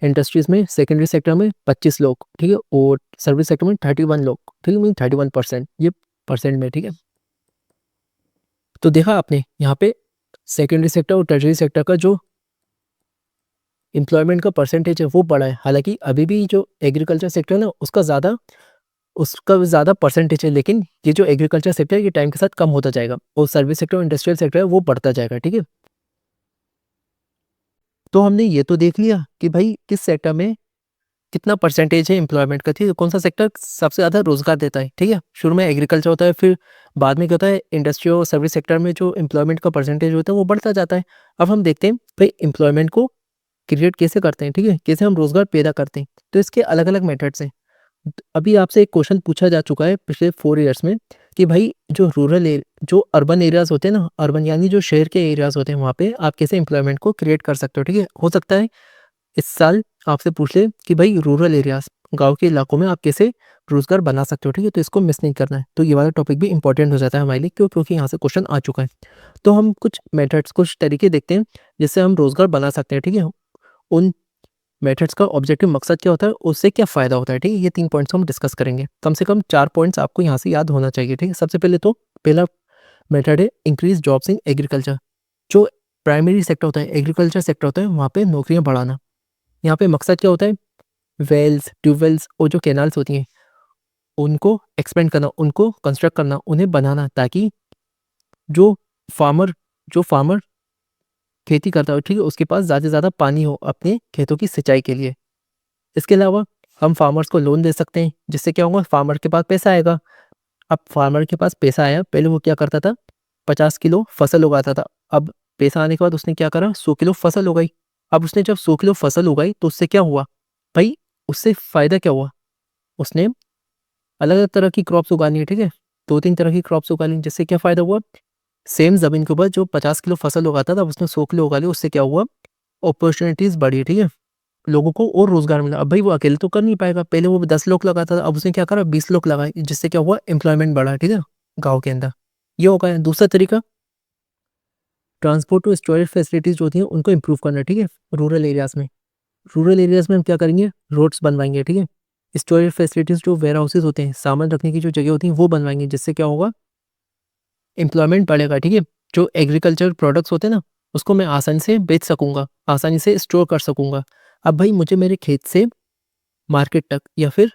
इंडस्ट्रीज़ में सेकेंडरी सेक्टर में 25 लोग, ठीक है? और सर्विस सेक्टर में 31 लोग, ठीक है? मीन 31%, ये परसेंट में, ठीक है? तो देखा आपने यहाँ पे सेकेंडरी सेक्टर और टर्शियरी सेक्टर का जो एम्प्लॉयमेंट का परसेंटेज है वो बढ़ा है। हालाँकि अभी भी जो एग्रीकल्चर सेक्टर है ना उसका ज़्यादा परसेंटेज है, लेकिन ये जो एग्रीकल्चर सेक्टर है ये टाइम के साथ कम होता जाएगा और सर्विस सेक्टर और इंडस्ट्रियल सेक्टर है वो बढ़ता जाएगा, ठीक है? तो हमने ये तो देख लिया कि भाई किस सेक्टर में कितना परसेंटेज है एम्प्लॉयमेंट का, ठीक है? कौन सा सेक्टर सबसे ज़्यादा रोजगार देता है, ठीक है? शुरू में एग्रीकल्चर होता है, फिर बाद में क्या होता है, इंडस्ट्री और सर्विस सेक्टर में जो एम्प्लॉयमेंट का परसेंटेज होता है वो बढ़ता जाता है। अब हम देखते हैं भाई एम्प्लॉयमेंट को क्रिएट कैसे करते हैं, ठीक है? कैसे हम रोजगार पैदा करते हैं। तो इसके अलग अलग मेथड्स हैं। अभी आपसे एक क्वेश्चन पूछा जा चुका है पिछले 4 ईयर्स में कि भाई जो अर्बन एरियाज होते हैं ना, अर्बन यानी जो शहर के एरियाज होते हैं, वहाँ पे आप कैसे एम्प्लॉयमेंट को क्रिएट कर सकते हो, ठीक है? हो सकता है इस साल आपसे पूछ ले कि भाई रूरल एरियाज, गाँव के इलाकों में आप कैसे रोजगार बना सकते हो, ठीक है? तो इसको मिस नहीं करना है। तो ये वाला टॉपिक भी इंपॉर्टेंट हो जाता है हमारे लिए, क्यों? क्योंकि यहाँ से क्वेश्चन आ चुका है। तो हम कुछ मेथड्स, कुछ तरीके देखते हैं जिससे हम रोजगार बना सकते हैं, ठीक है? उन मेथड्स का ऑब्जेक्टिव मकसद क्या होता है, उससे क्या फ़ायदा होता है, ठीक है? ये 3 पॉइंट्स हम डिस्कस करेंगे। कम से कम 4 पॉइंट्स आपको यहाँ से याद होना चाहिए, ठीक है? सबसे पहले तो पहला मेथड है इंक्रीज़ जॉब्स इन एग्रीकल्चर। जो प्राइमरी सेक्टर होता है, एग्रीकल्चर सेक्टर होता है, वहाँ पे नौकरियाँ बढ़ाना। यहाँ पे मकसद क्या होता है? वेल्स, ट्यूबवेल्स और जो कैनाल्स होती हैं, उनको एक्सपेंड करना, उनको कंस्ट्रक्ट करना, उन्हें बनाना, ताकि जो फार्मर जो फार्मर खेती करता हो, ठीक है, उसके पास ज़्यादा से ज़्यादा पानी हो अपने खेतों की सिंचाई के लिए। इसके अलावा हम फार्मर्स को लोन दे सकते हैं, जिससे क्या होगा, फार्मर के पास पैसा आएगा। अब फार्मर के पास पैसा आया, पहले वो क्या करता था, 50 किलो फसल उगाता था। अब पैसा आने के बाद उसने क्या करा, 100 किलो फसल उगाई। अब उसने जब 100 किलो फसल उगाई तो उससे क्या हुआ भाई, उससे फ़ायदा क्या हुआ, उसने अलग अलग तरह की क्रॉप्स उगानी है, ठीक है, 2-3 तरह की क्रॉप्स उगा ली, जिससे क्या फ़ायदा हुआ, सेम ज़मीन के ऊपर जो 50 किलो फसल उगाता था, अब उसने 100 किलो उगा ली, उससे क्या हुआ, अपॉर्चुनिटीज़ बढ़ी, ठीक है, लोगों को और रोज़गार मिला। अब भाई वो अकेले तो कर नहीं पाएगा, पहले वो 10 लोग लगाता था, अब उसने क्या करा, 20 लोग लगाए, जिससे क्या हुआ, एम्प्लॉयमेंट बढ़ा, ठीक है, गाँव के अंदर। ये हो गया। दूसरा तरीका, ट्रांसपोर्ट और स्टोरेज फैसिलिटीज़ जो होती हैं उनको इम्प्रूव करना, ठीक है, रूरल एरियाज़ में। रूरल एरियाज़ में हम क्या करेंगे, रोड्स बनवाएँगे, ठीक है, स्टोरेज फैसिलिटीज़, जो वेयरहाउसेज़ होते हैं, सामान रखने की जो जगह होती हैं, वो बनवाएँगे, जिससे क्या होगा, एम्प्लॉयमेंट बढ़ेगा, ठीक है। जो एग्रीकल्चर प्रोडक्ट्स होते हैं ना, उसको मैं आसानी से बेच सकूँगा, आसानी से स्टोर कर सकूँगा। अब भाई मुझे मेरे खेत से मार्केट तक या फिर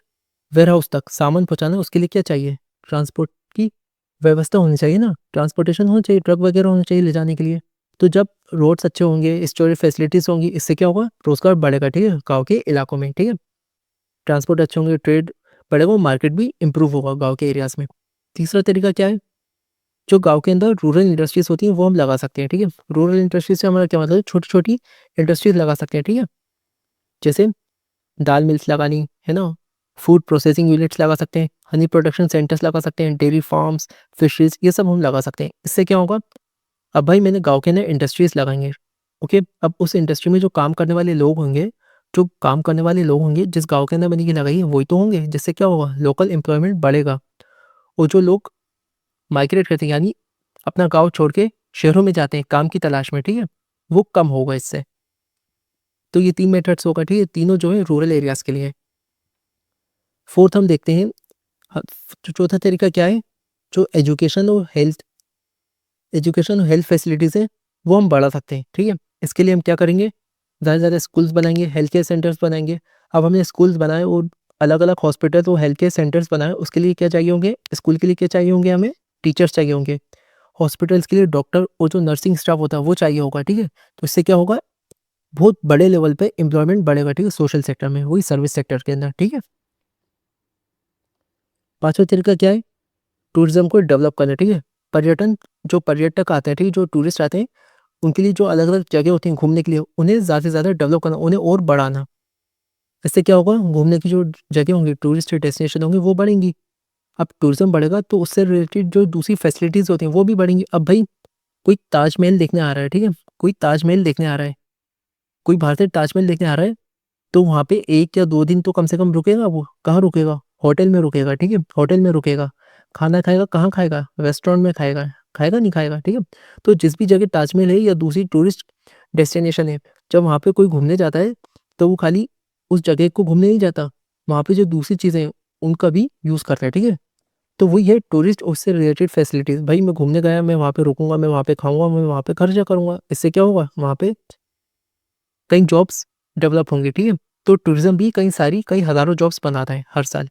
वेयरहाउस तक सामान पहुँचाना है, उसके लिए क्या चाहिए, ट्रांसपोर्ट की व्यवस्था होनी चाहिए ना, ट्रांसपोर्टेशन होना चाहिए, ट्रक वगैरह होना चाहिए ले जाने के लिए। तो जब रोड्स अच्छे होंगे, स्टोरेज फैसिलिटीज़ होंगी, इससे क्या होगा, रोज़गार बढ़ेगा, ठीक है, गाँव के इलाकों में, ठीक है। ट्रांसपोर्ट अच्छे होंगे, ट्रेड बढ़ेगा, मार्केट भी इम्प्रूव होगा गाँव के एरियाज़ में। तीसरा तरीका क्या है, जो गाँव के अंदर रूरल इंडस्ट्रीज़ होती हैं, वो हम लगा सकते हैं, ठीक है। रूरल इंडस्ट्रीज़ से हमारा क्या मतलब है, छोटी-छोटी इंडस्ट्रीज़ लगा सकते हैं, ठीक है। जैसे दाल मिल्स लगानी, है ना? फूड प्रोसेसिंग यूनिट्स लगा सकते हैं, हनी प्रोडक्शन सेंटर्स लगा सकते हैं, डेयरी फार्म्स, फिशरीज़, ये सब हम लगा सकते हैं। इससे क्या होगा, अब भाई मैंने गाँव के अंदर इंडस्ट्रीज़ लगाएँगे, ओके? अब उस इंडस्ट्री में जो काम करने वाले लोग होंगे, जिस गाँव के अंदर मैंने ये लगाई है, वही तो होंगे, जिससे क्या होगा, लोकल एम्प्लॉयमेंट बढ़ेगा। और जो लोग माइग्रेट करते हैं, यानी अपना गाँव छोड़ के शहरों में जाते हैं काम की तलाश में, ठीक है? वो कम होगा इससे। तो ये 3 मेथड्स होगा, ठीक है? तीनों जो है रूरल एरियाज़ के लिए है। फोर्थ हम देखते हैं, ह चौथा तरीका क्या है? जो एजुकेशन और हेल्थ फैसिलिटीज़ हैं, वो हम बढ़ा सकते हैं, ठीक है? इसके लिए हम क्या करेंगे? ज़्यादा से ज़्यादा स्कूल्स बनाएँगे, हेल्थ केयर सेंटर्स बनाएँगे। अब हमने स्कूल्स बनाए और अलग-अलग हॉस्पिटल और हेल्थ केयर सेंटर्स बनाए, उसके लिए क्या चाहिए होंगे? स्कूल के लिए क्या चाहिए होंगे हमें? टीचर्स चाहिए होंगे। हॉस्पिटल्स के लिए डॉक्टर और जो नर्सिंग स्टाफ होता है, वो चाहिए होगा, ठीक है? तो इससे क्या होगा? बहुत बड़े लेवल पे एम्प्लॉयमेंट बढ़ेगा, ठीक है? सोशल सेक्टर में, वही सर्विस सेक्टर के अंदर, ठीक है? पाँचवा तरीका क्या है? टूरिज़्म को डेवलप करना, ठीक है? जो पर्यटक आते हैं, ठीक है? जो टूरिस्ट आते हैं, उनके लिए जो अलग-अलग जगह होती हैं घूमने के लिए, उन्हें ज़्यादा से ज़्यादा डेवलप करना, उन्हें और बढ़ाना। इससे क्या होगा? घूमने की जो जगह होंगी, टूरिस्ट डेस्टिनेशन होंगी, वो बढ़ेंगी। अब टूरिज़्म बढ़ेगा तो उससे रिलेटेड जो दूसरी फैसिलिटीज़ होती हैं, वो भी बढ़ेंगी। अब भाई कोई ताजमहल देखने आ रहा है, ठीक है? कोई ताजमहल देखने आ रहा है, कोई बाहर से ताजमहल देखने आ रहा है, तो वहाँ पे 1 या 2 दिन तो कम से कम रुकेगा वो। कहाँ रुकेगा? होटल में रुकेगा, ठीक है? होटल में रुकेगा। खाना खाएगा, कहाँ खाएगा? रेस्टोरेंट में खाएगा। खाएगा, नहीं खाएगा, ठीक है? तो जिस भी जगह ताजमहल है या दूसरी टूरिस्ट डेस्टिनेशन है, जब वहाँ पे कोई घूमने जाता है, तो वो खाली उस जगह को घूमने नहीं जाता। वहाँ पे जो दूसरी चीज़ें हैं, उनका भी यूज़ करता है, ठीक है? तो वही है टूरिस्ट और उससे रिलेटेड फैसिलिटीज़। भाई मैं घूमने गया, मैं वहाँ पे रुकूँगा, मैं वहाँ पे खाऊँगा, मैं वहाँ पे खर्चा करूँगा। इससे क्या होगा? वहाँ पे कई जॉब्स डेवलप होंगी, ठीक है? तो टूरिज़्म भी कई हज़ारों जॉब्स बनाता है हर साल।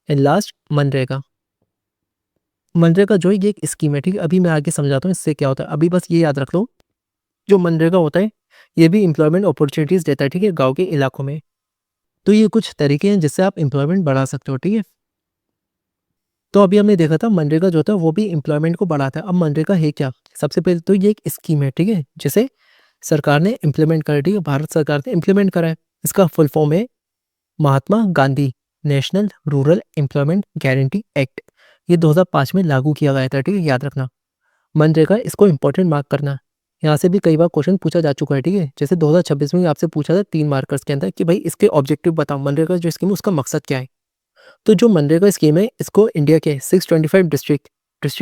And last, MNREGA. मनरेगा जो है ये एक स्कीम है, ठीक है? अभी मैं आगे समझाता हूँ इससे क्या होता है। अभी बस ये याद रख लो, जो मनरेगा होता है, ये भी एम्प्लॉयमेंट अपॉर्चुनिटीज़ देता है, ठीक है? गाँव के इलाकों में। तो ये कुछ तरीके हैं जिससे आप एम्प्लॉयमेंट बढ़ा सकते हो, ठीक है? तो अभी हमने देखा था मनरेगा जो होता है वो भी एम्प्लॉयमेंट को बढ़ाता है। अब मनरेगा है क्या? सबसे पहले तो ये एक स्कीम है, ठीक है? जिसे सरकार ने इम्प्लीमेंट करा है, ठीक है? भारत सरकार ने इम्प्लीमेंट करा है। इसका फुल फॉर्म है Mahatma Gandhi national rural employment guarantee act. ये 2005 में लागू किया गया था, ठीक है? याद रखना। मनरेगा, इसको इंपॉर्टेंट मार्क करना। यहाँ से भी कई बार क्वेश्चन पूछा जा चुका है, ठीक है? जैसे 2026 में आपसे पूछा था 3 मार्कर्स के अंदर कि भाई इसके ऑब्जेक्टिव बताओ, मनरेगा जो स्कीम है उसका मकसद क्या है? तो जो मनरेगा स्कीम है, इसको इंडिया के 625 डिस्ट्रिक्ट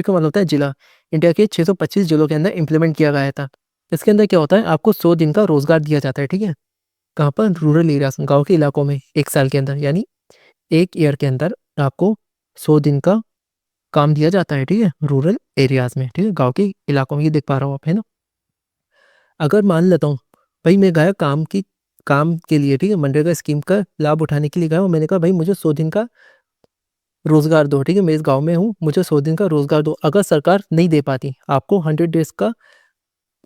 का मतलब होता है जिला, इंडिया के 625 जिलों के अंदर इम्प्लीमेंट किया गया था। इसके अंदर क्या होता है, आपको 100 दिन का रोजगार दिया जाता है, ठीक है? कहाँ पर? रूरल एरियाज, गाँव के इलाकों में 1 साल के अंदर, यानी 1 ईयर के अंदर आपको 100 दिन का काम दिया जाता है, ठीक है? रूरल एरियाज में, ठीक है? गाँव के इलाकों में, ये देख पा रहा हूँ आप, है ना? अगर मान लेता हूँ, भाई मैं गया काम के लिए, ठीक है? मनरेगा स्कीम का लाभ उठाने के लिए गया और मैंने कहा भाई मुझे 100 दिन का रोज़गार दो, ठीक है? मैं इस गाँव में हूँ, मुझे 100 दिन का रोज़गार दो। अगर सरकार नहीं दे पाती, आपको 100 डेज़ का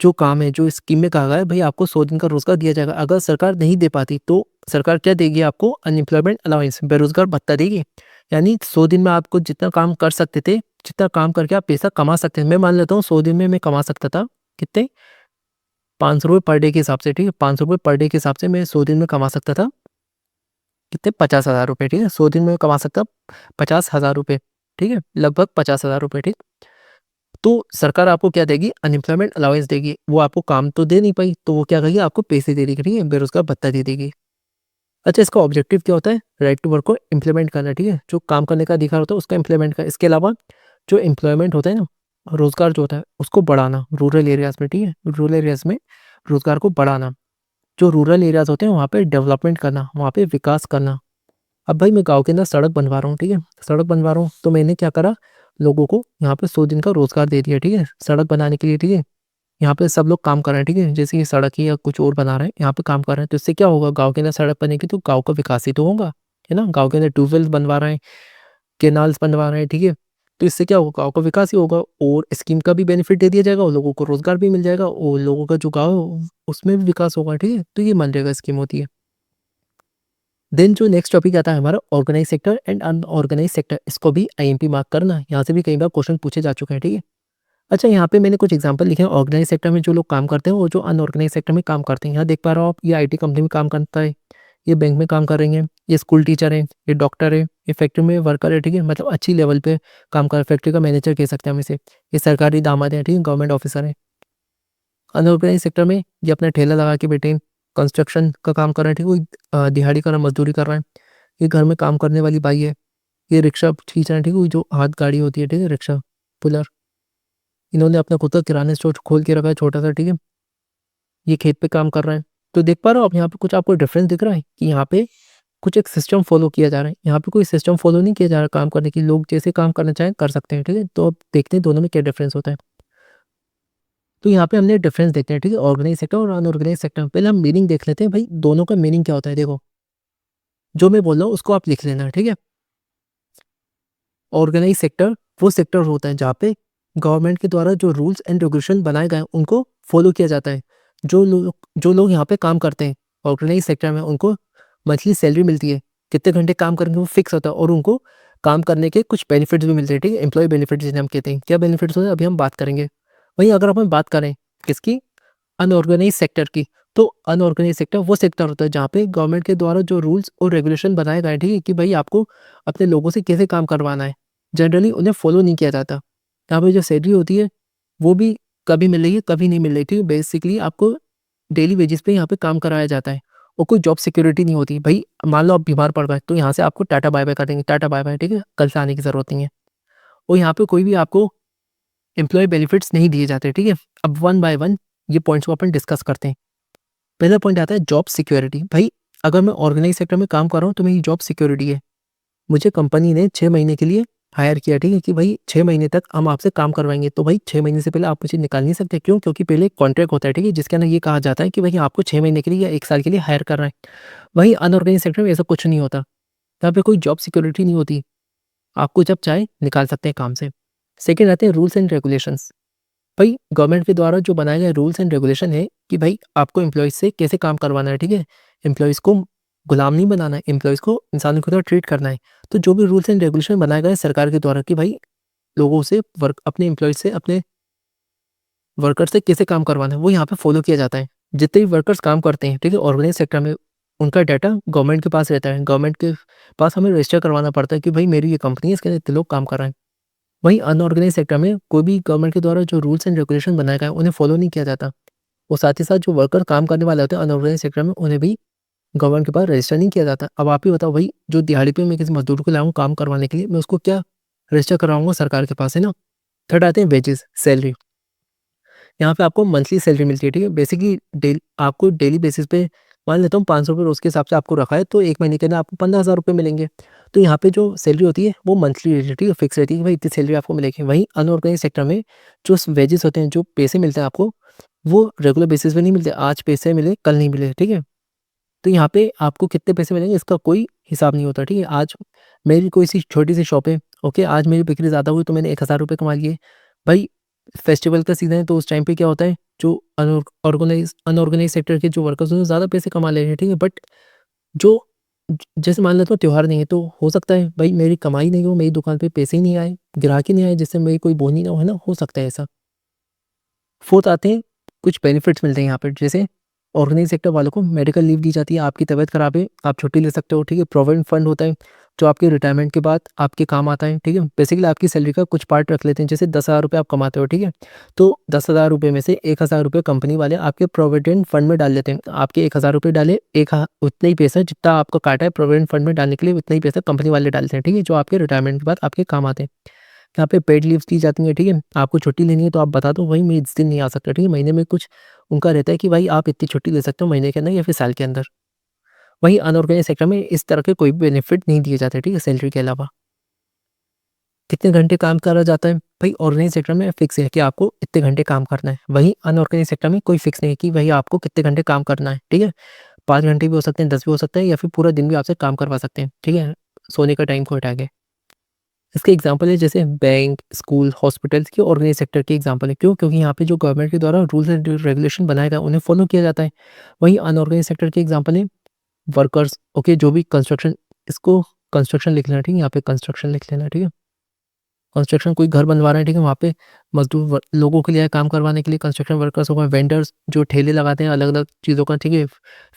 जो काम है, जो स्कीम में कहा गया है, भई आपको 100 दिन का रोज़गार दिया जाएगा। अगर सरकार नहीं दे पाती, तो सरकार क्या देगी आपको? अनएम्प्लॉयमेंट अलाउंस, बेरोज़गार भत्ता देगी। यानी 100 दिन में आपको जितना काम कर सकते थे, जितना काम करके आप पैसा कमा सकते हैं। मैं मान लेता हूँ 100 दिन में मैं कमा सकता था, कितने? ₹500 पर डे के हिसाब से, ठीक है? ₹500 पर डे के हिसाब से मैं 100 दिन में कमा सकता था, कितने? ₹50,000, ठीक है? 100 दिन में कमा सकता ₹50,000, ठीक है? लगभग ₹50,000, ठीक? तो सरकार आपको क्या देगी? अनएम्प्लॉयमेंट अलाउंस देगी। वो आपको काम तो दे नहीं पाई, तो वो क्या करेगी? आपको पैसे दे देगी, ठीक है? बेरोज़गार भत्ता दे देगी। अच्छा, इसका ऑब्जेक्टिव क्या होता है? राइट टू वर्क को इम्प्लीमेंट करना, ठीक है? जो काम करने का अधिकार होता है, उसका इम्प्लीमेंट करना। इसके अलावा जो एम्प्लॉयमेंट होता है ना, रोज़गार जो होता है, उसको बढ़ाना रूरल एरियाज़ में, ठीक है? रूरल एरियाज़ में रोज़गार को बढ़ाना। जो रूरल एरियाज़ होते हैं, वहाँ पे डेवलपमेंट करना, वहाँ पे विकास करना। अब भाई मैं गाँव के अंदर सड़क बनवा रहा हूँ, ठीक है? सड़क बनवा रहा हूँ, तो मैंने क्या करा? लोगों को यहाँ पे 100 दिन का रोज़गार दे दिया, ठीक है? सड़क बनाने के लिए, ठीक है? यहाँ पे सब लोग काम कर रहे हैं, ठीक है? जैसे ये सड़क है या कुछ और बना रहे हैं, यहाँ पे काम कर रहे हैं, तो इससे क्या होगा? गाँव के अंदर सड़क बनेगी तो गाँव का विकास ही तो होगा, है ना? गाँव के अंदर ट्यूबवेल्स बनवा रहे हैं, कैनाल्स बनवा रहे हैं, ठीक है? तो इससे क्या होगा? गाँव का विकास ही होगा और स्कीम का भी बेनिफिट दे दिया जाएगा और लोगों को रोज़गार भी मिल जाएगा और लोगों का जो गाँव है, उसमें भी विकास होगा, ठीक है? तो ये मनरेगा स्कीम होती है। देन जो नेक्स्ट टॉपिक आता है हमारा organise sector and unorganise sector, इसको भी आईएमपी मार्क करना। यहाँ से भी कई बार क्वेश्चन पूछे जा चुके हैं, ठीक है? अच्छा, यहाँ पे मैंने कुछ एग्जांपल लिखे हैं ऑर्गेनाइज सेक्टर में जो लोग काम करते हैं और जो अनऑर्गेनाइज सेक्टर में काम करते हैं। यहाँ देख पा रहे हो आप, ये आईटी कंपनी में काम करता है, ये बैंक में काम कर रही हैं, ये स्कूल टीचर है, ये डॉक्टर है, ये फैक्ट्री में वर्कर है, ठीक है? मतलब अच्छी लेवल पे काम कर, फैक्ट्री का मैनेजर कह सकते हैं हम इसे। ये सरकारी दामाद है, ठीक है? गवर्नमेंट ऑफिसर है। अनऑर्गेनाइज सेक्टर में ये अपना ठेला लगा के बैठे हैं, कंस्ट्रक्शन का काम कर रहे हैं, ठीक है? कोई दिहाड़ी कर रहा है, मजदूरी कर रहा है। ये घर में काम करने वाली बाई है, ये रिक्शा खींच रहे हैं, ठीक है? वो जो हाथ गाड़ी होती है, ठीक है? Rickshaw puller. इन्होंने अपना खुद का किराना स्टोर खोल के रखा है छोटा सा, ठीक है? ये खेत पे काम कर रहे हैं। तो देख पा रहे हो आप यहाँ पे कुछ आपको डिफरेंस दिख रहा है कि यहाँ पे कुछ एक सिस्टम फॉलो किया जा रहा है। यहाँ पे कोई सिस्टम फॉलो नहीं किया जा रहा काम करने की, लोग जैसे काम करना चाहें कर सकते हैं, ठीक है? तो अब देखते हैं दोनों में क्या डिफरेंस होता है। तो यहाँ पे हमने डिफरेंस देखते हैं, ठीक है? ऑर्गेनाइज सेक्टर और अनऑर्गेनाइज सेक्टर। पहले हम मीनिंग देख लेते हैं भाई, दोनों का मीनिंग क्या होता है। देखो, जो मैं बोल रहा हूँ उसको आप लिख लेना, ठीक है? ऑर्गेनाइज सेक्टर वो सेक्टर होता है जहाँ पे गवर्नमेंट के द्वारा जो रूल्स एंड रेगुलेशन बनाए गए हैं उनको फॉलो किया जाता है। जो लोग यहाँ पे काम करते हैं ऑर्गेनाइज सेक्टर में, उनको मंथली सैलरी मिलती है। कितने घंटे काम करेंगे वो फिक्स होता है और उनको काम करने के कुछ बेनिफिट्स भी मिलते हैं, ठीक है? एम्प्लॉय बेनिफिट्स जिन्हें हम कहते हैं। क्या बेनिफिट्स होते हैं अभी हम बात करेंगे। वहीं अगर अपन बात करें किसकी? अनऑर्गेनाइज सेक्टर की, तो अनऑर्गेनाइज सेक्टर वो सेक्टर होता है जहाँ पे गवर्नमेंट के द्वारा जो रूल्स और रेगुलेशन बनाए गए हैं, ठीक है, कि भाई आपको अपने लोगों से कैसे काम करवाना है, जनरली उन्हें फॉलो नहीं किया जाता। यहाँ पे जो सैलरी होती है वो भी कभी मिल रही है, कभी नहीं मिल रही, ठीक है? बेसिकली आपको डेली वेजेस पे यहाँ पे काम कराया जाता है और कोई जॉब सिक्योरिटी नहीं होती। भाई मान लो आप बीमार पड़ गए तो यहाँ से आपको टाटा बाय बाय कर देंगे, टाटा बाय बाय, ठीक है? कल से आने की ज़रूरत नहीं है। और यहाँ पे कोई भी आपको एम्प्लॉय बेनिफिट्स नहीं दिए जाते, ठीक है? अब वन बाय वन ये पॉइंट्स को अपन डिस्कस करते हैं। पहला पॉइंट आता है जॉब सिक्योरिटी। भाई अगर मैं ऑर्गेनाइज सेक्टर में काम कर रहा हूँ तो मेरी जॉब सिक्योरिटी है। मुझे कंपनी ने 6 महीने के लिए हायर किया, ठीक है? कि भाई 6 महीने तक हम आपसे काम करवाएँगे। तो भाई 6 महीने से पहले आप मुझे निकाल नहीं सकते। क्यों? क्योंकि पहले एक कॉन्ट्रैक्ट होता है, ठीक है? जिसके अंदर ये कहा जाता है कि भाई आपको 6 महीने के लिए या 1 साल के लिए हायर कर रहा है। वहीं अनऑर्गेनाइज सेक्टर में ऐसा कुछ नहीं होता। यहाँ पे कोई जॉब सिक्योरिटी नहीं होती। आपको जब चाहे निकाल सकते हैं काम से। सेकंड आते हैं रूल्स एंड रेगुलेशंस। भाई गवर्नमेंट के द्वारा जो बनाए गए रूल्स एंड रेगुलेशन है कि भाई आपको एम्प्लॉयज़ से कैसे काम करवाना है, ठीक है? एम्प्लॉयज़ को गुलाम नहीं बनाना है, एम्प्लॉयज़ को इंसानों की तरह ट्रीट करना है। तो जो भी रूल्स एंड रेगुलेशन बनाए गए हैं सरकार के द्वारा कि भाई लोगों से अपने एम्प्लॉयज़ से, अपने वर्कर से कैसे काम करवाना है, वो यहाँ पे फॉलो किया जाता है। जितने भी वर्कर्स काम करते हैं, ठीक है, ऑर्गेनाइज सेक्टर में, उनका डाटा गवर्नमेंट के पास रहता है। गवर्नमेंट के पास हमें रजिस्टर करवाना पड़ता है कि भाई मेरी ये कंपनी है, इसके अंदर इतने लोग काम कर रहे हैं। वहीं अनऑर्गेनाइज सेक्टर में कोई भी गवर्नमेंट के द्वारा जो रूल्स एंड रेगुलेशन बनाए गए हैं उन्हें फॉलो नहीं किया जाता। और साथ ही साथ जो वर्कर काम करने वाले होते हैं अनऑर्गेनाइज सेक्टर में, उन्हें भी गवर्नमेंट के पास रजिस्टर नहीं किया जाता। अब आप ही बताओ भाई, जो दिहाड़ी पे मैं किसी मजदूर को लाऊँ काम करवाने के लिए, मैं उसको क्या रजिस्टर करवाऊँगा सरकार के पास, है ना? थर्ड आते हैं वेजेस, सैलरी। यहाँ पे आपको मंथली सैलरी मिलती है, ठीक है? बेसिकली आपको डेली बेसिस पे मान लेता हूँ ₹500 रोज़ के हिसाब से आपको रखा है, तो 1 महीने के अंदर आपको ₹15,000 मिलेंगे। तो यहाँ पे जो सैलरी होती है वो मंथली रहती है, ठीक है? फिक्स रहती है कि भाई इतनी सैलरी आपको मिलेगी। वहीं अनऑर्गेनाइज सेक्टर में जो वेजेस होते हैं, जो पैसे मिलते हैं आपको, वो रेगुलर बेसिस पे नहीं मिलते। आज पैसे मिले, कल नहीं मिले, ठीक है? तो यहाँ पे आपको कितने पैसे मिलेंगे इसका कोई हिसाब नहीं होता, ठीक है। आज मेरी कोई सी छोटी सी शॉप है, ओके, आज मेरी बिक्री ज़्यादा हुई तो मैंने 1000 रुपये कमा लिए। भाई फेस्टिवल का सीज़न है तो उस टाइम पे क्या होता है, जो अनऑर्गेनाइज सेक्टर के जो वर्कर्स हैं वो ज़्यादा पैसे कमा ले रहे हैं, ठीक है। बट जो जैसे मान लेता हूँ त्योहार नहीं है तो हो सकता है भाई मेरी कमाई नहीं हो, मेरी दुकान पे पैसे ही नहीं आए, ग्राहक ही नहीं आए, जिससे मेरी कोई बोनी ना हो, है ना, हो सकता है ऐसा। फोर्थ आते हैं कुछ बेनिफिट्स मिलते हैं यहाँ पर, जैसे ऑर्गेनाइज सेक्टर वालों को मेडिकल लीव दी जाती है, आपकी तबीयत खराब है आप छुट्टी ले सकते हो, ठीक है। प्रोविडेंट फंड होता है जो आपके रिटायरमेंट के बाद आपके काम आता है, ठीक है। बेसिकली आपकी सैलरी का कुछ पार्ट रख लेते हैं, जैसे 10,000 रुपये आप कमाते हो, ठीक है, तो 10,000 रुपये में से 1,000 रुपये कंपनी वाले आपके प्रोविडेंट फंड में डाल लेते हैं। आपके 1,000 रुपये डाले, उतना ही पैसा जितना आपका काटा है प्रोविडेंट फंड में डालने के लिए, उतना ही पैसा कंपनी वाले डालते हैं, ठीक है, जो आपके रिटायरमेंट के बाद आपके काम आते हैं। यहाँ पे पेड लीव्स दी जाती हैं, ठीक है। आपको छुट्टी लेनी है तो आप बता दो भाई मैं इस दिन नहीं आ सकता, ठीक है। महीने में कुछ उनका रहता है कि भाई आप इतनी छुट्टी ले सकते हो महीने के अंदर या फिर साल के अंदर। वहीं अनऑर्गेनाइज सेक्टर में इस तरह के कोई भी बेनिफिट नहीं दिए जाते, ठीक है, सैलरी के अलावा। कितने घंटे काम करा जाता है, भाई ऑर्गेनाइज सेक्टर में फिक्स है कि आपको इतने घंटे काम करना है। वहीं अनऑर्गेनाइज सेक्टर में कोई फिक्स नहीं है कि भाई आपको कितने घंटे काम करना है, ठीक है। 5 घंटे भी हो सकते हैं, 10 भी हो सकते हैं, या फिर पूरा दिन भी आपसे काम करवा सकते हैं, ठीक है, सोने का टाइम को हटा के। इसके एग्जाम्पल है जैसे बैंक, स्कूल, हॉस्पिटल्स की ऑर्गेनाइज सेक्टर के एग्जाम्पल है। क्यों? क्योंकि यहाँ पे जो गवर्नमेंट के द्वारा रूल्स एंड रेगुलेशन बनाए गए उन्हें फॉलो किया जाता है। वहीं अनऑर्गेनाइज सेक्टर के एग्जाम्पल है वर्कर्स, ओके, जो भी कंस्ट्रक्शन, इसको कंस्ट्रक्शन लिख लेना, ठीक है, यहाँ पे कंस्ट्रक्शन लिख लेना, ठीक है। कंस्ट्रक्शन कोई घर बनवा रहे हैं, ठीक है, वहाँ पे मजदूर लोगों के लिए काम करवाने के लिए कंस्ट्रक्शन वर्कर्स हो गए। वेंडर्स जो ठेले लगाते हैं अलग अलग चीज़ों का, ठीक है,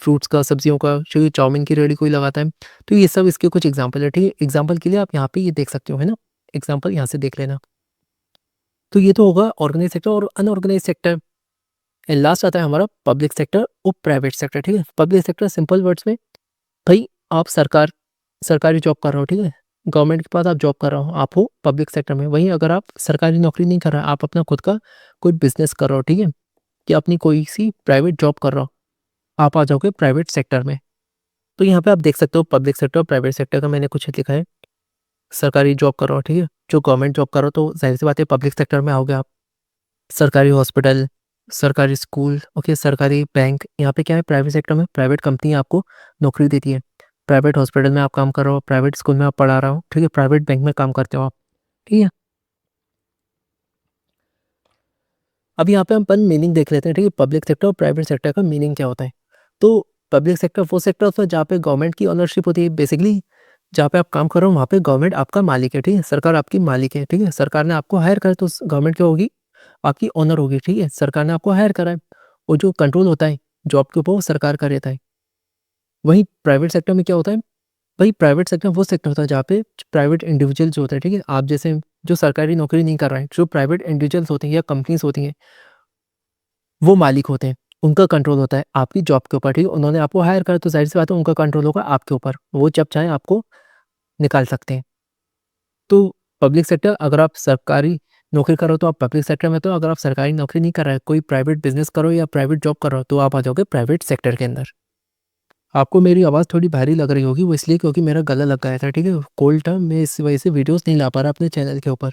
फ्रूट्स का, सब्जियों का, चाहिए चाउमीन की रेडी कोई लगाता है। तो ये सब इसके कुछ एग्जाम्पल है, ठीक है। एग्जाम्पल के लिए आप यहाँ पे ये देख सकते हो, है ना, एग्जाम्पल यहाँ से देख लेना। तो ये तो होगा ऑर्गेनाइज सेक्टर और अनऑर्गेनाइज सेक्टर। एंड लास्ट आता है हमारा पब्लिक सेक्टर और प्राइवेट सेक्टर, ठीक है। पब्लिक सेक्टर सिंपल वर्ड्स में, भाई आप सरकारी जॉब कर रहे हो, ठीक है, गवर्नमेंट के पास आप जॉब कर रहे हो, आप हो पब्लिक सेक्टर में। वहीं अगर आप सरकारी नौकरी नहीं कर रहे, आप अपना खुद का कोई बिजनेस कर रहे हो, ठीक है, कि अपनी कोई सी प्राइवेट जॉब कर रहे हो, आप आ जाओगे प्राइवेट सेक्टर में। तो यहाँ पे आप देख सकते हो पब्लिक सेक्टर और प्राइवेट सेक्टर का मैंने कुछ लिखा है। सरकारी जॉब कर रहे हो, ठीक है, जो गवर्नमेंट जॉब कर रहे हो तो जाहिर सी बात है पब्लिक सेक्टर में आओगे आप। सरकारी हॉस्पिटल, सरकारी स्कूल, ओके, सरकारी बैंक, यहाँ पे क्या है, प्राइवेट सेक्टर में प्राइवेट कंपनी आपको नौकरी देती है। प्राइवेट हॉस्पिटल में आप काम कर रहे हो, प्राइवेट स्कूल में आप पढ़ा रहे हो, ठीक है, प्राइवेट बैंक में काम करते हो आप, ठीक है। अब यहाँ पे हम मीनिंग देख लेते हैं, ठीक है, पब्लिक सेक्टर और प्राइवेट सेक्टर का मीनिंग क्या होता है। तो पब्लिक सेक्टर वो सेक्टर होता है जहाँ पे गवर्नमेंट की ओनरशिप होती है, बेसिकली जहाँ पे आप काम कर रहे हो वहाँ पे गवर्नमेंट आपका मालिक है, ठीक है, सरकार आपकी मालिक है, ठीक है। सरकार ने आपको हायर करा तो गवर्नमेंट क्या होगी, आपकी ओनर होगी, ठीक है, सरकार ने आपको हायर करा है। और जो कंट्रोल होता है जॉब के ऊपर वो सरकार का रहता है। वहीं प्राइवेट सेक्टर में क्या होता है, भाई प्राइवेट सेक्टर वो सेक्टर होता है जहाँ पे प्राइवेट इंडिविजुअल्स होते हैं, ठीक है, आप जैसे जो सरकारी नौकरी नहीं कर रहे हैं, जो प्राइवेट इंडिविजुअल्स होते हैं या कंपनीज होती हैं, वो मालिक होते हैं, उनका कंट्रोल होता है आपकी जॉब के ऊपर, ठीक है। उन्होंने आपको हायर करा तो जाहिर सी बात है उनका कंट्रोल होगा आपके ऊपर, वो जब चाहे आपको निकाल सकते हैं। तो पब्लिक सेक्टर, अगर आप सरकारी नौकरी करो तो आप पब्लिक सेक्टर में, तो अगर आप सरकारी नौकरी नहीं कर रहे, कोई प्राइवेट बिजनेस करो या प्राइवेट जॉब करो तो आप आ जाओगे प्राइवेट सेक्टर के अंदर। आपको मेरी आवाज़ थोड़ी भारी लग रही होगी, वो इसलिए क्योंकि मेरा गला लग गया था, ठीक है, कोल्ड था, मैं इस वजह से वीडियोस नहीं ला पा रहा अपने चैनल के ऊपर।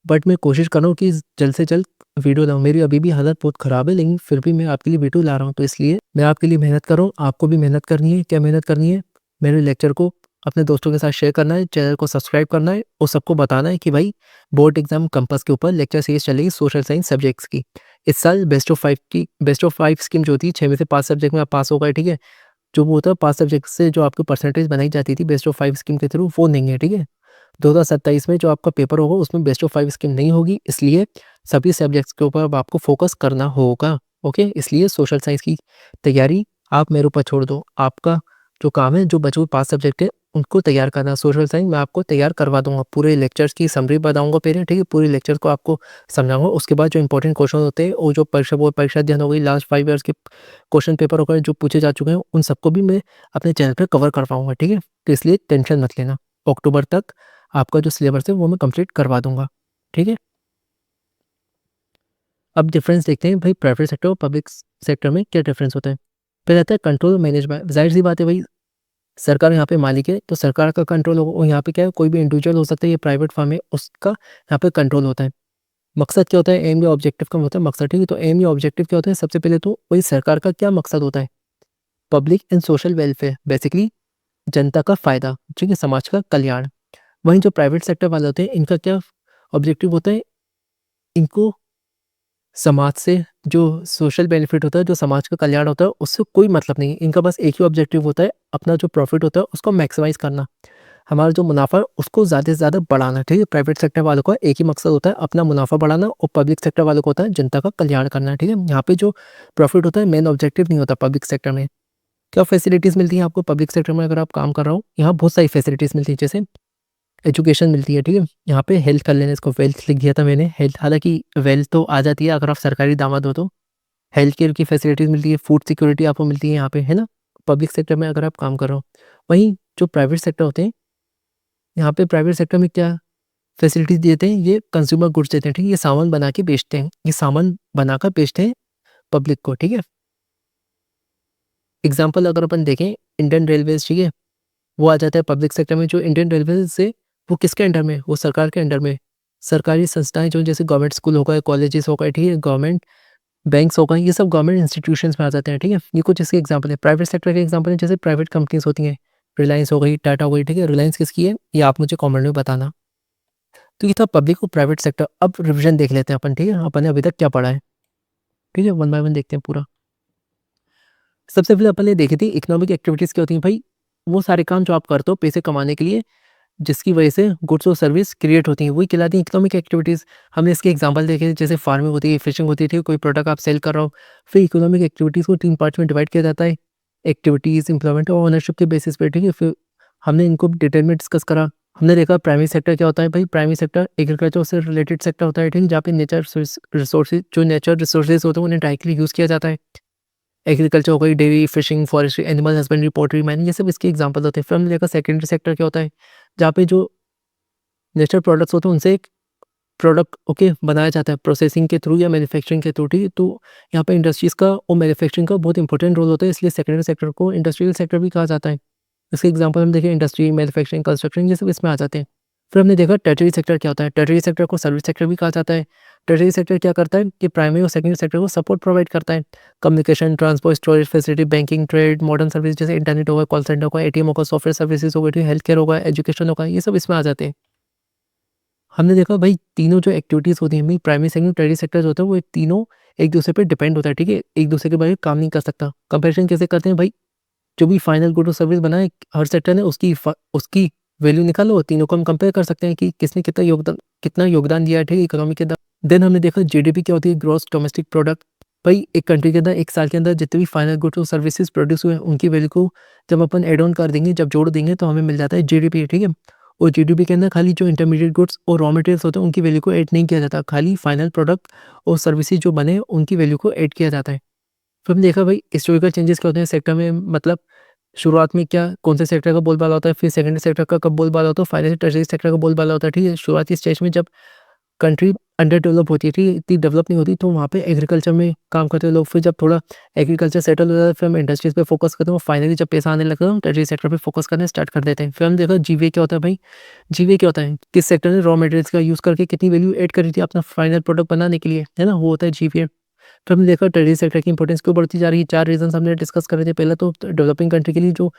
बट मैं कोशिश कर रहा हूँ कि जल्द से जल्द वीडियो लाऊँ। मेरी अभी भी हालत बहुत ख़राब है लेकिन फिर भी मैं आपके लिए वीडियो ला रहा हूँ, तो इसलिए मैं आपके लिए मेहनत कर रहा हूँ। आपको भी मेहनत करनी है। क्या मेहनत करनी है? मेरे लेक्चर को अपने दोस्तों के साथ शेयर करना है, चैनल को सब्सक्राइब करना है और सबको बताना है कि भाई बोर्ड एग्जाम कंपास के ऊपर लेक्चर सीरीज चलेगी सोशल साइंस सब्जेक्ट्स की। इस साल बेस्ट ऑफ 5 स्कीम जो होती है, 6 में से 5 सब्जेक्ट में आप पास हो गए, ठीक है। जो वो होता है 5 सब्जेक्ट से जो आपकी परसेंटेज बनाई जाती थी बेस्ट ऑफ 5 स्कीम के थ्रू, वो नहीं है, ठीक है। 2027 में जो आपका पेपर होगा उसमें बेस्ट ऑफ 5 स्कीम नहीं होगी, इसलिए सभी सब्जेक्ट्स के ऊपर अब आपको फोकस करना होगा, ओके। इसलिए सोशल साइंस की तैयारी आप मेरे ऊपर छोड़ दो। आपका जो काम है, जो बचे हुए 5 सब्जेक्ट है उनको तैयार करना। सोशल साइंस मैं आपको तैयार करवा दूंगा, पूरे लेक्चर्स की समरी बताऊंगा पहले, ठीक है, पूरे लेक्चर को आपको समझाऊंगा। उसके बाद जो इंपॉर्टेंट क्वेश्चन होते हैं और जो परीक्षा अध्ययन हो गई, लास्ट 5 ईयर्स के क्वेश्चन पेपर होकर जो पूछे जा चुके हैं, उन सबको भी मैं अपने चैनल पर कवर कर पाऊंगा, ठीक है। तो इसलिए टेंशन मत लेना, अक्टूबर तक आपका जो सिलेबस है वो मैं कंप्लीट करवा दूंगा, ठीक है। अब डिफरेंस देखते हैं भाई, प्राइवेट सेक्टर और पब्लिक सेक्टर में क्या डिफरेंस होता है। फिर आता है कंट्रोल मैनेजमेंट। जाहिर सी बात है भाई, सरकार यहाँ पे मालिक है तो सरकार का कंट्रोल होगा। और यहाँ पे क्या है, कोई भी इंडिविजुअल हो सकता है, ये प्राइवेट फर्म है, उसका यहाँ पे कंट्रोल होता है। मकसद क्या होता है, एम या ऑब्जेक्टिव का होता है मकसद, ठीक है। तो एम या ऑब्जेक्टिव क्या होता है, सबसे पहले तो वही सरकार का क्या मकसद होता है, public and social welfare, basically जनता का फायदा, ठीक है, समाज का कल्याण। वहीं जो प्राइवेट सेक्टर वाले होते हैं इनका क्या ऑब्जेक्टिव होता है, इनको समाज से जो सोशल बेनिफिट होता है, जो समाज का कल्याण होता है, उससे कोई मतलब नहीं है। इनका बस एक ही ऑब्जेक्टिव होता है, अपना जो प्रॉफिट होता है उसको मैक्सिमाइज करना, हमारा जो मुनाफा है उसको ज़्यादा से ज़्यादा बढ़ाना, ठीक है। प्राइवेट सेक्टर वालों का एक ही मकसद होता है, अपना मुनाफा बढ़ाना, और पब्लिक सेक्टर वालों को होता है जनता का कल्याण करना, ठीक है। यहाँ पे जो प्रॉफिट होता है मेन ऑब्जेक्टिव नहीं होता पब्लिक सेक्टर में। क्या फैसिलिटीज़ मिलती हैं आपको पब्लिक सेक्टर में अगर आप काम कर रहा हो? यहाँ बहुत सारी फैसिलिटीज़ मिलती हैं, जैसे एजुकेशन मिलती है, ठीक है। यहाँ पे हेल्थ कर लेना, इसको वेल्थ लिख दिया था मैंने, हेल्थ, हालाँकि वेल्थ तो आ जाती है अगर आप सरकारी दामाद हो तो। हेल्थ केयर की फैसिलिटीज़ मिलती है, फूड सिक्योरिटी आपको मिलती है यहाँ पे, है ना? पब्लिक सेक्टर में अगर आप काम कर रहे हो। वहीं जो प्राइवेट सेक्टर होते हैं, यहाँ पे प्राइवेट सेक्टर में क्या फैसिलिटीज़ देते हैं, ये कंज्यूमर गुड्स देते हैं, ठीक है? ये सामान बना के बेचते हैं, ये सामान बनाकर बेचते हैं पब्लिक को, ठीक है? एग्ज़ाम्पल अगर अपन देखें, इंडियन रेलवेज़, ठीक है? वो आ जाता है पब्लिक सेक्टर में। जो इंडियन रेलवेज़ से वो किसके अंडर में? वो सरकार के अंडर में। सरकारी संस्थाएँ जो जैसे गवर्नमेंट स्कूल हो गए, कॉलेजेस हो गए, ठीक है? गवर्नमेंट बैंक्स हो गए, ये सब गवर्नमेंट इंस्टीट्यूशंस में आ जाते हैं, ठीक है? ये कुछ इसके एग्ज़ाम्पल है। प्राइवेट सेक्टर के एग्ज़ाम्पल है, जैसे प्राइवेट कंपनीज़ होती हैं, रिलायंस हो गई, टाटा हो गई, ठीक है? रिलायंस किसकी है? ये आप मुझे कमेंट में बताना। तो ये था पब्लिक और प्राइवेट सेक्टर। अब रिविज़न देख लेते हैं अपन, ठीक है? अपन ने अभी तक क्या पढ़ा है, ठीक है? वन बाय वन देखते हैं पूरा। सबसे पहले अपन ने देखी थी इकोनॉमिक एक्टिविटीज़ क्या होती हैं भाई? वो सारे काम जो आप करते हो पैसे कमाने के लिए, जिसकी वजह से गुड्स और सर्विस क्रिएट होती हैं, वही कहलाती हैं इकोनॉमिक एक्टिविटीज़। हमने इसके एग्जांपल देखे, जैसे फार्मिंग होती है, फिशिंग होती है, ठीक है? कोई प्रोडक्ट आप सेल कर रहे हो। फिर इकोनॉमिक एक्टिविटीज़ को 3 पार्ट्स में डिवाइड किया जाता है, एक्टिविटीज़, एम्प्लॉयमेंट और ओनरशिप के बेसिस पे, ठीक है? फिर हमने इनको डिटेल में डिस्कस करा। हमने देखा प्राइमरी सेक्टर क्या होता है भाई? प्राइमरी सेक्टर एग्रीकल्चर से रिलेटेड सेक्टर होता है, ठीक है? जहाँ पे नेचर रिसोर्सेज, जो नेचर रिसोर्सेज होते हैं उन्हें डायरेक्टली यूज़ किया जाता है। एग्रीकल्चर हो गई, dairy, fishing, forestry, animal husbandry, poultry, mining, ये सब इसके एग्जांपल होते हैं। फिर हमने देखा सेकेंडरी सेक्टर क्या होता है, जहाँ पे जो नेचुरल प्रोडक्ट्स होते हैं उनसे एक प्रोडक्ट ओके बनाया जाता है प्रोसेसिंग के थ्रू या मैन्युफैक्चरिंग के थ्रू, ठीक है? तो यहाँ पे इंडस्ट्रीज़ का और मैन्युफैक्चरिंग का बहुत इंपॉर्टेंट रोल होता है, इसलिए सेकेंडरी सेक्टर को इंडस्ट्रियल सेक्टर भी कहा जाता है। इसके एग्जांपल हम देखें, इंडस्ट्री, मैन्युफैक्चरिंग, कंस्ट्रक्शन, ये सब इसमें आ जाते हैं। फिर हमने देखा टर्टियरी सेक्टर क्या होता है। टर्टियरी सेक्टर को सर्विस सेक्टर भी कहा जाता है। टर्टियरी सेक्टर क्या करता है कि प्राइमरी और सेकेंडरी सेक्टर को सपोर्ट प्रोवाइड करता है। Communication, transport, storage facility, banking, trade, modern service, जैसे इंटरनेट होगा, कॉल सेंटर होगा, एटीएम होगा, सॉफ्टवेयर सर्विसेज होगा, हेल्थ केयर होगा, एजुकेशन होगा, ये सब इसमें आ जाते हैं। हमने देखा भाई तीनों जो एक्टिविटीज़ होती हैं भाई, प्राइमरी सेक्टर टर्टियरी सेक्टर्स होता है, वो तीनों एक दूसरे पे डिपेंड होता है, ठीक है? एक दूसरे के बगैर काम नहीं कर सकता। कंपैरिजन कैसे करते हैं भाई? जो भी फाइनल गुड और सर्विस बनाए हर सेक्टर ने, उसकी वैल्यू निकालो, तीनों को हम कंपेयर कर सकते हैं कि किसने कितना योगदान दिया है, ठीक है, इकोनॉमी के अंदर। देन हमने देखा जीडीपी क्या होती है, ग्रॉस डोमेस्टिक प्रोडक्ट। भाई एक कंट्री के अंदर एक साल के अंदर जितने भी फाइनल गुड्स और सर्विसेज प्रोड्यूस हुए हैं, उनकी वैल्यू को जब अपन एड ऑन कर देंगे, जब जोड़ देंगे, तो हमें मिल जाता है जीडीपी, ठीक है? और जीडीपी के अंदर खाली जो इंटरमीडिएट गुड्स और रॉ मटेरियल्स होते हैं उनकी वैल्यू को ऐड नहीं किया जाता, खाली फाइनल प्रोडक्ट और सर्विसेज जो बने उनकी वैल्यू को ऐड किया जाता है। फिर हमने देखा भाई हिस्टोरिकल चेंजेस क्या होते हैं सेक्टर में, मतलब शुरुआत में क्या कौन से सेक्टर का बोलबाला होता है, फिर सेकेंडरी सेक्टर का कब बोलबाला होता है, फाइनली टर्टियरी सेक्टर का बोलबाला होता है, ठीक है? शुरुआती स्टेज में जब कंट्री अंडर डेवलप होती है, ठीक है, इतनी डेवलप नहीं होती, तो वहाँ पे एग्रीकल्चर में काम करते हैं लोग। फिर जब थोड़ा एग्रीकल्चर सेटल हो जाता है, फिर हम इंडस्ट्रीज पे फोकस करते हैं, और फाइनली जब पैसा आने लगता है हम टर्टियरी सेक्टर पे फोकस करना स्टार्ट कर देते हैं। फिर हम देखा जीवीए क्या होता है भाई? जीवीए क्या होता है? किस सेक्टर ने रॉ मटेरियल्स का यूज़ करके कितनी वैल्यू ऐड करी थी अपना फाइनल प्रोडक्ट बनाने के लिए, है ना? वो होता है जीवीए। फिर हमने देखा टर्टियरी सेक्टर की इंपॉर्टेंस क्यों बढ़ती जा रही है। 4 रीजंस हमने डिस्कस करे थे। पहला तो डेवलपिंग कंट्री के लिए जो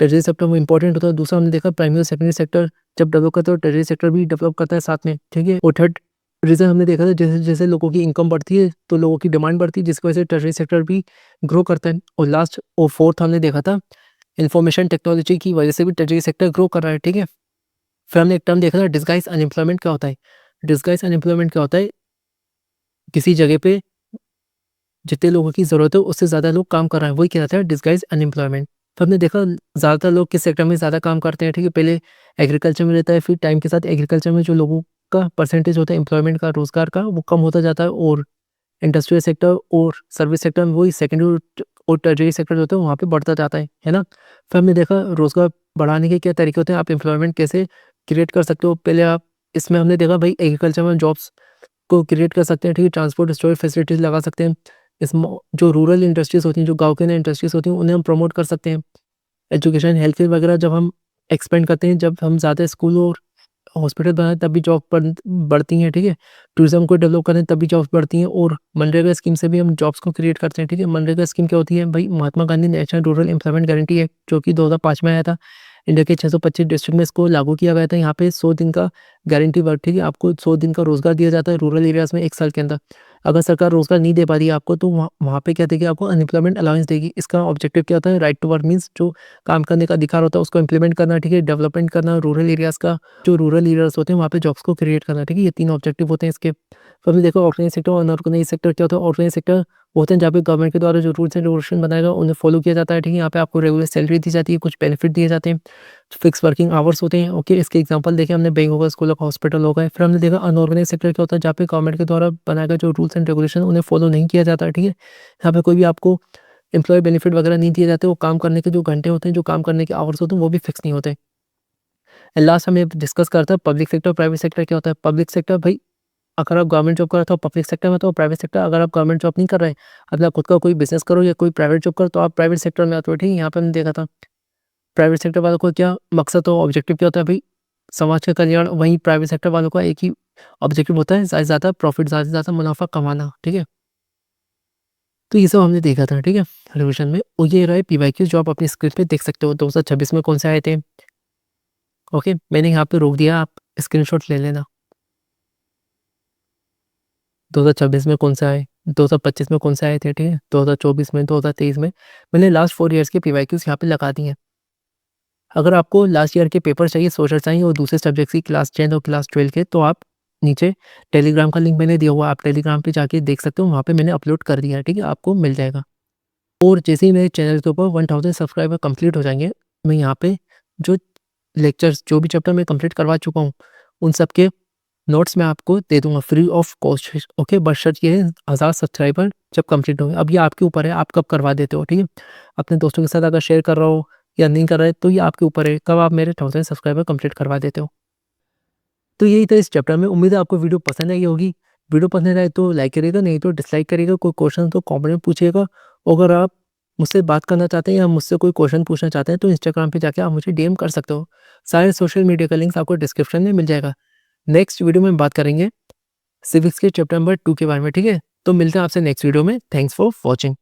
टर्टियरी सेक्टर वो इंपॉर्टेंट होता है। दूसरा हमने देखा प्राइमरी और सेकेंडरी सेक्टर जब डेवलप करता है तो टर्टियरी सेक्टर भी डेवलप करता है साथ में, ठीक है? और थर्ड रीज़न हमने देखा था, जैसे-जैसे लोगों की इनकम बढ़ती है तो लोगों की डिमांड बढ़ती है, जिसकी वजह से टर्टियरी सेक्टर भी ग्रो करता है। और लास्ट और फोर्थ हमने देखा था इन्फॉर्मेशन टेक्नोलॉजी की वजह से भी टर्टियरी सेक्टर ग्रो कर रहा है, ठीक है? फिर हमने एक टर्म देखा था डिसगाइज अनएम्प्लॉयमेंट क्या होता है? डिसगाइज अनएम्प्लॉयमेंट क्या होता है? किसी जगह पे जितने लोगों की ज़रूरत है उससे ज़्यादा लोग काम कर रहे हैं, वही कहलाता है डिसगाइज अनएम्प्लॉयमेंट। तो हमने देखा ज़्यादातर लोग किस सेक्टर में ज़्यादा काम करते हैं, ठीक है? पहले एग्रीकल्चर में रहता है, फिर टाइम के साथ एग्रीकल्चर में जो लोगों का परसेंटेज होता है एम्प्लॉयमेंट का, रोज़गार का, वो कम होता जाता है, और इंडस्ट्रियल सेक्टर और सर्विस सेक्टर में वही सेकेंडरी और टर्टियरी सेक्टर जो होता है वहाँ पे बढ़ता जाता है ना? फिर हमने देखा रोज़गार बढ़ाने के क्या तरीके होते हैं, आप एम्प्लॉयमेंट कैसे क्रिएट कर सकते हो। पहले आप इसमें हमने देखा भाई एग्रीकल्चर में जॉब्स को क्रिएट कर सकते हैं, ठीक है? ट्रांसपोर्ट स्टोरेज फैसिलिटीज़ लगा सकते हैं। जो रूरल इंडस्ट्रीज़ होती हैं, जो गाँव के अंदर इंडस्ट्रीज़ होती हैं, उन्हें हम प्रमोट कर सकते हैं। एजुकेशन, हेल्थ केयर वगैरह जब हम एक्सपेंड करते हैं, जब हम ज़्यादा स्कूल और हॉस्पिटल बनाए तब भी जॉब बढ़ती हैं, ठीक है। टूरिज्म को डेवलप करें तब भी जॉब्स बढ़ती हैं, और मनरेगा स्कीम से भी हम जॉब्स को क्रिएट करते हैं, ठीक है। मनरेगा स्कीम क्या होती है भाई? Mahatma Gandhi national rural employment guarantee act, जो कि 2005 में आया था। इंडिया के 625 डिस्ट्रिक्ट में इसको लागू किया गया था। यहाँ पे 100 दिन का गारंटी वर्क, ठीक है। आपको 100 दिन का रोजगार दिया जाता है रूरल एरियाज में 1 साल के अंदर। अगर सरकार रोजगार नहीं दे पा रही है आपको, तो वहाँ पे क्या देगी? आपको अनएम्प्लॉयमेंट अलाउंस देगी। इसका ऑब्जेक्टिव क्या होता है? राइट टू वर्क मीन्स जो काम करने का अधिकार होता है उसको इम्प्लीमेंट करना, ठीक है। डेवलपमेंट करना रूरल एरियाज का, जो रूरल एरियाज होते हैं वहाँ पे जॉब्स को क्रिएट करना, ठीक है। ये 3 ऑब्जेक्टिव होते हैं इसके। तो अभी देखो ऑर्गेनाइज सेक्टर और अनऑर्गेनाइज सेक्टर क्या होता है? ऑर्गेनाइज सेक्टर वो होते हैं जहाँ पे गवर्नमेंट के द्वारा जो रूल्स एंड रेगुलेशन बनाएगा उन्हें फॉलो किया जाता है, ठीक है। यहाँ पे आपको रेगुलर सैलरी दी जाती है, कुछ बेनिफिट दिए जाते हैं, फिक्स वर्किंग आवर्स होते हैं, ओके। इसके एग्जांपल देखे हमने, बैंक होगा, स्कूल होगा, हॉस्पिटल होगा। फिर हमने देखा अनऑर्गेनाइज सेक्टर क्या होता है? जहाँ पे गवर्नमेंट के द्वारा बनाए गए जो रूल्स एंड रेगुलेशन उन्हें फॉलो नहीं किया जाता है, ठीक है। यहाँ पे कोई भी आपको एम्प्लॉय बेनिफिट वगैरह नहीं दिए जाते। वो काम करने के जो घंटे होते हैं, जो काम करने के आवर्स होते हैं, वो भी फिक्स नहीं होते। एंड लास्ट हमें डिस्कस करता है पब्लिक सेक्टर, प्राइवेट सेक्टर क्या होता है? पब्लिक सेक्टर भाई, अगर आप गवर्नमेंट जॉब कर रहे हो तो पब्लिक सेक्टर में, तो प्राइवेट सेक्टर अगर आप गवर्नमेंट जॉब नहीं कर रहे हैं, अपना खुद का कोई बिजनेस करो या कोई प्राइवेट जॉब करो, तो आप प्राइवेट सेक्टर में आते हो, ठीक है। यहाँ पे हमने देखा था प्राइवेट सेक्टर वालों को क्या मकसद और ऑब्जेक्टिव क्या होता है भाई? समाज का कल्याण। वहीं प्राइवेट सेक्टर वालों का एक ही ऑब्जेक्टिव होता है, ज़्यादा से ज़्यादा प्रॉफिट, ज़्यादा से ज़्यादा मुनाफा कमाना, ठीक है। तो ये सब हमने देखा था, ठीक है, रिविजन में। और ये रहे पीवाईक्यू जो आप अपनी स्क्रीन पे देख सकते हो 2026 में कौन से आए थे। ओके, मैंने यहाँ पे रोक दिया, आप स्क्रीनशॉट ले लेना। 2026 में कौन से आए, 2025 में कौन से आए थे, ठीक है, 2024 में, 2023 में। मैंने लास्ट 4 ईयर्स के पीवाईक्यूज यहाँ पे लगा दिए हैं। अगर आपको लास्ट ईयर के पेपर चाहिए, सोशल साइंस और दूसरे सब्जेक्ट्स की क्लास 10 और क्लास 12 के, तो आप नीचे टेलीग्राम का लिंक मैंने दिया हुआ है, आप टेलीग्राम पे जाके देख सकते हो, वहाँ पे मैंने अपलोड कर दिया है, ठीक है, आपको मिल जाएगा। और जैसे ही मेरे चैनल के ऊपर 1000 सब्सक्राइबर कंप्लीट हो जाएंगे, मैं यहाँ पे जो लेक्चर्स, जो भी चैप्टर मैं कंप्लीट करवा चुका हूँ, उन सब के नोट्स मैं आपको दे दूंगा फ्री ऑफ कॉस्ट, ओके। बशर्ते ये 1000 सब्सक्राइबर जब कंप्लीट होंगे। अब ये आपके ऊपर है, आप कब करवा देते हो, ठीक है। अपने दोस्तों के साथ अगर शेयर कर रहा हो या नहीं कर रहे, तो ये आपके ऊपर है, कब आप मेरे 1000 सब्सक्राइबर कंप्लीट करवा देते हो। तो यही था इस चैप्टर में। उम्मीद है आपको वीडियो पसंद आई होगी। वीडियो पसंद आए तो लाइक करिएगा, नहीं तो डिसलाइक करिएगा। कोई क्वेश्चन तो कमेंट में पूछिएगा। अगर आप मुझसे बात करना चाहते हैं या मुझसे कोई क्वेश्चन पूछना चाहते हैं, तो इंस्टाग्राम पे जाके आप मुझे डीएम कर सकते हो। सारे सोशल मीडिया का लिंक्स आपको डिस्क्रिप्शन में मिल जाएगा। नेक्स्ट वीडियो में बात करेंगे सिविक्स के चैप्टर नंबर 2 के बारे में, ठीक है। तो मिलते हैं आपसे नेक्स्ट वीडियो में। Thanks for watching.